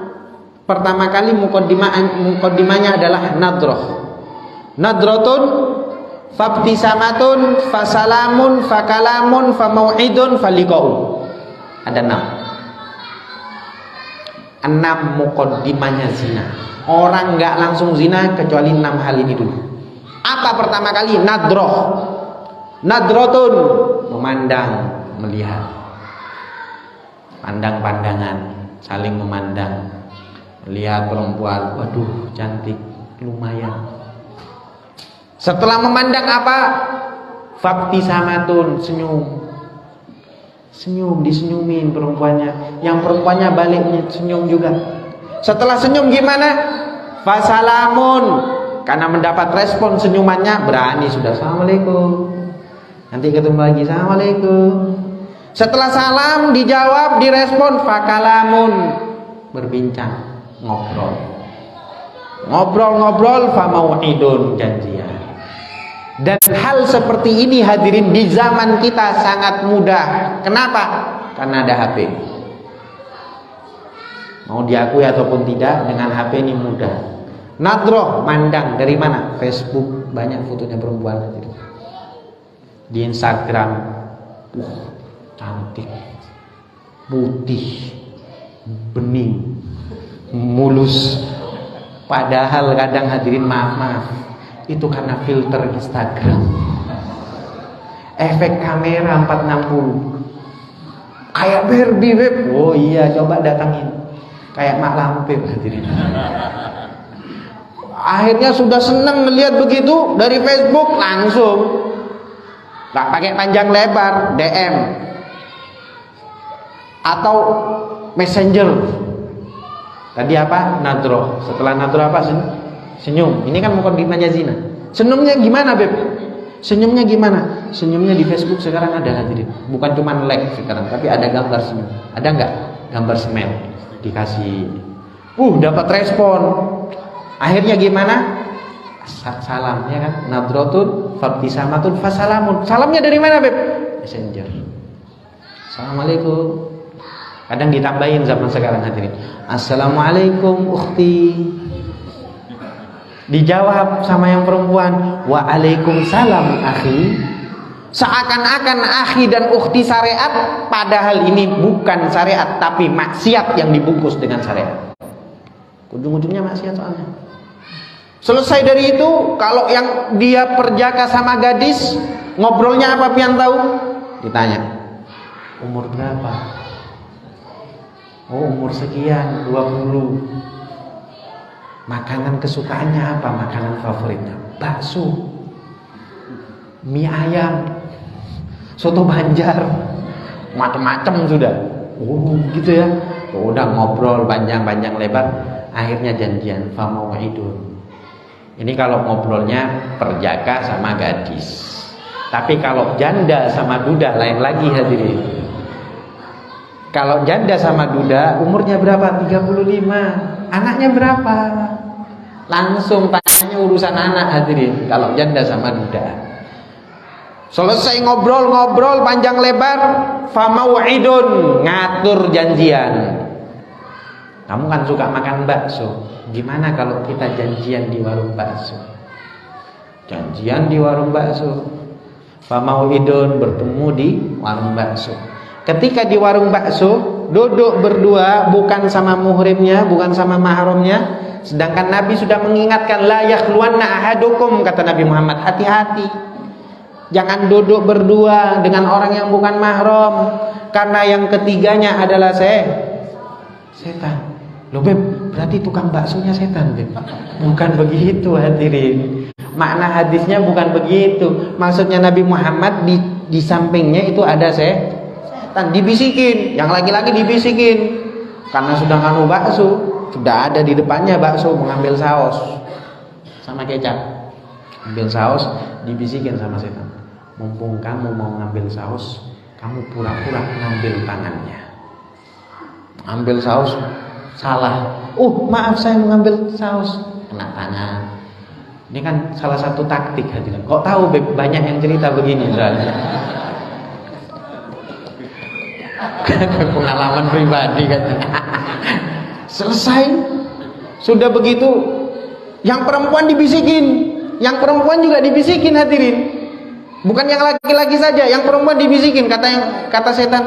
pertama kali mukaddimahnya adalah nadroh. nadratun, fabtisamatun, fasalamun, fakalamun, famau'idun, faliqa'u. Ada 6 muqaddimahnya zina. Orang nggak langsung zina kecuali 6 hal ini dulu. Apa pertama kali? Nadroh. Nadrotun, memandang, melihat, pandang-pandangan, saling memandang, melihat perempuan, waduh cantik, lumayan. Setelah memandang apa? Fabtisamatun, senyum. Senyum, disenyumin perempuannya. Yang perempuannya baliknya senyum juga. Setelah senyum gimana? Fasalamun, karena mendapat respon senyumannya, berani sudah, assalamualaikum, nanti ketemu lagi, assalamualaikum. Setelah salam dijawab, direspon, fakalamun, berbincang, ngobrol, famau'idun, janjian. Dan hal seperti ini hadirin di zaman kita sangat mudah. Kenapa? Karena ada HP. Mau diakui ataupun tidak, dengan HP ini mudah. Nadroh, mandang, dari mana? Facebook, banyak fotonya perempuan. Di Instagram, cantik, putih, bening, mulus. Padahal kadang hadirin maaf, itu karena filter Instagram, efek kamera 460, kayak Barbie web. Oh iya, coba datangin, kayak Mak Lampir hadirin. Akhirnya sudah senang melihat begitu, dari Facebook langsung, nggak pakai panjang lebar, DM atau Messenger. Tadi apa? Nadroh. Setelah nadroh apa? Senyum. Ini kan muqaddimahnya zina. Senyumnya gimana, Beb? Senyumnya gimana? Senyumnya di Facebook sekarang ada hadirin. Bukan cuma like sekarang, tapi ada gambar senyum. Ada nggak gambar smile? Dikasih. Dapat respon. Akhirnya gimana? Salam, ya kan? Nadratun, fabtisamatun, fasalamun. Salamnya dari mana, Beb? Messenger. Assalamualaikum. Kadang ditambahin zaman sekarang hadirin. Assalamualaikum ukhti. Dijawab sama yang perempuan, waalaikumsalam akhi. Seakan-akan akhi dan ukhti syariat, padahal ini bukan syariat, tapi maksiat yang dibungkus dengan syariat. Ujung-ujungnya maksiat soalnya. Selesai dari itu, kalau yang dia perjaka sama gadis, ngobrolnya apa pian tahu? Ditanya, umur berapa? Oh, umur sekian, 20. Makanan kesukaannya apa? Makanan favoritnya bakso, mie ayam, soto Banjar, macam-macam sudah. Oh gitu ya. Udah ngobrol panjang-panjang lebar, akhirnya janjian, famau'idun. Ini kalau ngobrolnya perjaka sama gadis. Tapi kalau janda sama duda lain lagi hadirin. Kalau janda sama duda umurnya berapa? 35. Anaknya berapa? Langsung tanya urusan anak hadirin. Kalau janda sama duda. Selesai ngobrol-ngobrol panjang lebar, famau'idun, ngatur janjian. Kamu kan suka makan bakso. Gimana kalau kita janjian di warung bakso? Janjian di warung bakso. Famau'idun, bertemu di warung bakso. Ketika di warung bakso, duduk berdua, bukan sama muhrimnya, bukan sama mahramnya. Sedangkan Nabi sudah mengingatkan, la yakhluwanna ahadukum, kata Nabi Muhammad, hati-hati. Jangan duduk berdua dengan orang yang bukan mahram, karena yang ketiganya adalah setan. Loh Beb, berarti tukang baksonya setan, Beb? Bukan begitu hadirin. Makna hadisnya bukan begitu. Maksudnya Nabi Muhammad di sampingnya itu ada setan, dibisikin, yang laki-laki dibisikin, karena sudah nganu bakso, sudah ada di depannya bakso, mengambil saus sama kecap, ambil saus, dibisikin sama setan, mumpung kamu mau ngambil saus, kamu pura-pura ngambil tangannya, ambil saus, salah, maaf saya mengambil saus, kena tangan. Ini kan salah satu taktik hadirin. Kok tahu Beb? Banyak yang cerita begini soalnya. Pengalaman pribadi katanya. Selesai, sudah begitu, yang perempuan dibisikin, Yang perempuan juga dibisikin hadirin. Bukan yang laki-laki saja, yang perempuan dibisikin. Kata setan,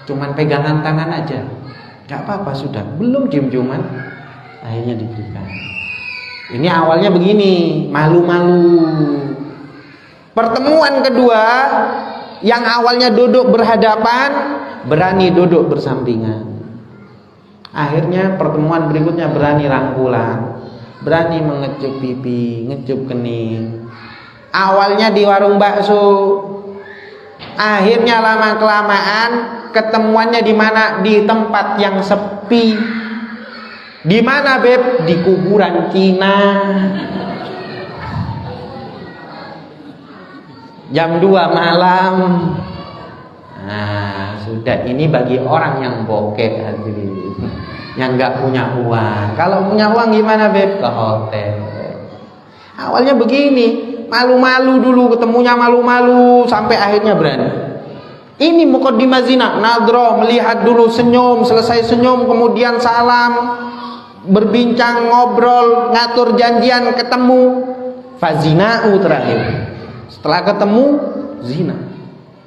cuman pegangan tangan aja, gak apa-apa sudah. Belum cium-ciuman, akhirnya diberikan. Ini awalnya begini, malu-malu. Pertemuan kedua, yang awalnya duduk berhadapan, berani duduk bersampingan. Akhirnya pertemuan berikutnya berani rangkulan, berani mengecup pipi, ngecup kening. Awalnya di warung bakso, akhirnya lama-kelamaan ketemuannya di mana? Di tempat yang sepi. Di mana, Beb? Di kuburan Cina. Jam 2 malam. Nah, sudah, ini bagi orang yang bokeh hadirin, yang nggak punya uang. Kalau punya uang gimana, Beb? Ke hotel. Awalnya begini, malu-malu dulu, ketemunya malu-malu, sampai akhirnya berani. Ini muqaddimah zina, nadroh, melihat dulu, senyum, selesai senyum, kemudian salam, berbincang, ngobrol, ngatur janjian, ketemu, fazina'u terakhir. Setelah ketemu, zina.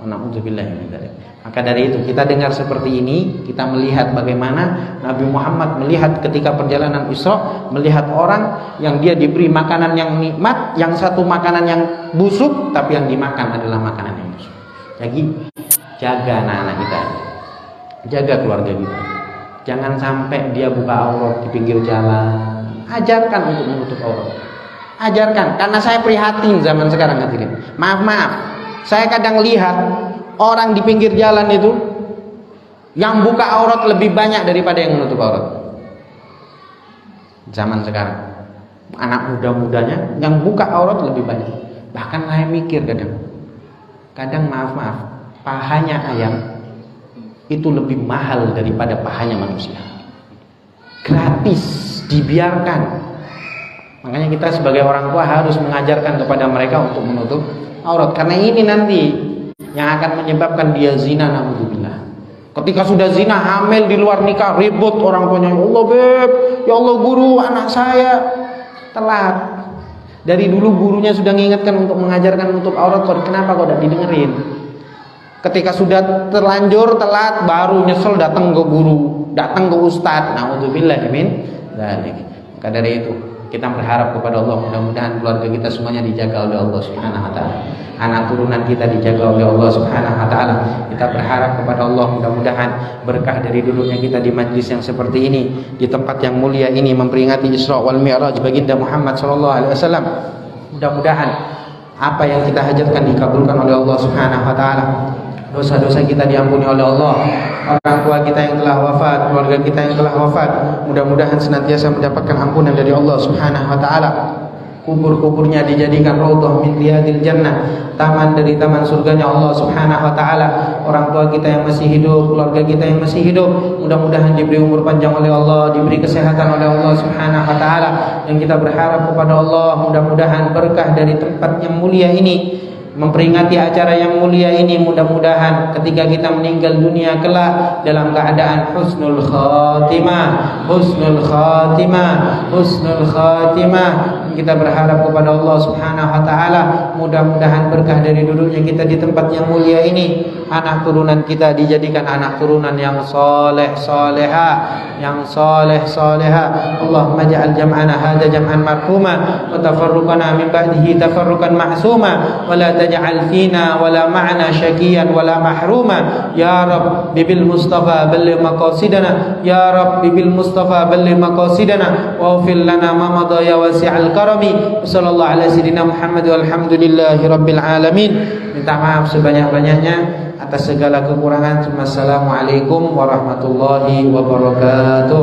Na'udzubillah min dzalik. Maka dari itu kita dengar seperti ini, kita melihat bagaimana Nabi Muhammad melihat ketika perjalanan Isra, melihat orang yang dia diberi makanan yang nikmat, yang satu makanan yang busuk, tapi yang dimakan adalah makanan yang busuk. Jadi jaga anak-anak kita, jaga keluarga kita. Jangan sampai dia buka aurat di pinggir jalan. Ajarkan untuk menutup aurat. Ajarkan, karena saya prihatin zaman sekarang hadirin. Maaf, saya kadang lihat orang di pinggir jalan itu yang buka aurat lebih banyak daripada yang menutup aurat. Zaman sekarang anak muda-mudanya yang buka aurat lebih banyak. Bahkan saya mikir kadang maaf, pahanya ayam itu lebih mahal daripada pahanya manusia. Gratis, dibiarkan. Makanya kita sebagai orang tua harus mengajarkan kepada mereka untuk menutup aurat, karena ini nanti yang akan menyebabkan dia zina, na'udzubillah. Ketika sudah zina, hamil di luar nikah, ribut orang tuanya, ya Allah Beb, ya Allah guru, anak saya telat. Dari dulu gurunya sudah mengingatkan untuk mengajarkan menutup aurat, kenapa kok tidak didengerin? Ketika sudah terlanjur telat, baru nyesel datang ke guru, datang ke ustadz, na'udzubillah min dzalik. Maka dari itu kita berharap kepada Allah, mudah-mudahan keluarga kita semuanya dijaga oleh Allah Subhanahu wa taala. Anak turunan kita dijaga oleh Allah Subhanahu wa taala. Kita berharap kepada Allah, mudah-mudahan berkah dari duduknya kita di majlis yang seperti ini, di tempat yang mulia ini, memperingati Isra wal Mi'raj baginda Muhammad sallallahu alaihi wasallam. Mudah-mudahan apa yang kita hajatkan dikabulkan oleh Allah Subhanahu wa taala. Dosa-dosa kita diampuni oleh Allah. Orang tua kita yang telah wafat, keluarga kita yang telah wafat, mudah-mudahan senantiasa mendapatkan ampunan dari Allah Subhanahu wa taala. Kubur-kuburnya dijadikan raudhah min riyadil jannah, taman dari taman surganya Allah Subhanahu wa taala. Orang tua kita yang masih hidup, keluarga kita yang masih hidup, mudah-mudahan diberi umur panjang oleh Allah, diberi kesehatan oleh Allah Subhanahu wa taala. Dan kita berharap kepada Allah, mudah-mudahan berkah dari tempat yang mulia ini, memperingati acara yang mulia ini, mudah-mudahan ketika kita meninggal dunia kelak dalam keadaan husnul khatimah, husnul khatimah, husnul khatimah. Kita berharap kepada Allah Subhanahu wa taala, mudah-mudahan berkah dari duduknya kita di tempat yang mulia ini, anak turunan kita dijadikan anak turunan yang saleh salehah, yang saleh salehah. Allahumma ja'al jam'ana hadza jam'an marhuma wa tafarruqana min ba'dihi tafarruqan ma'suma wa la taj'al fina wa la ma'ana syaqiyan wa la mahruma. Ya Rabb bil Mustafa balligh maqasidana, ya Rabb bil Mustafa balligh maqasidana wa ighfir lana ma madha ya wasi'al karami. Sallallahu alaihi sayyidina Muhammad walhamdulillahi rabbil alamin. Minta maaf sebanyak-banyaknya atas segala kekurangan. Assalamualaikum warahmatullahi wabarakatuh.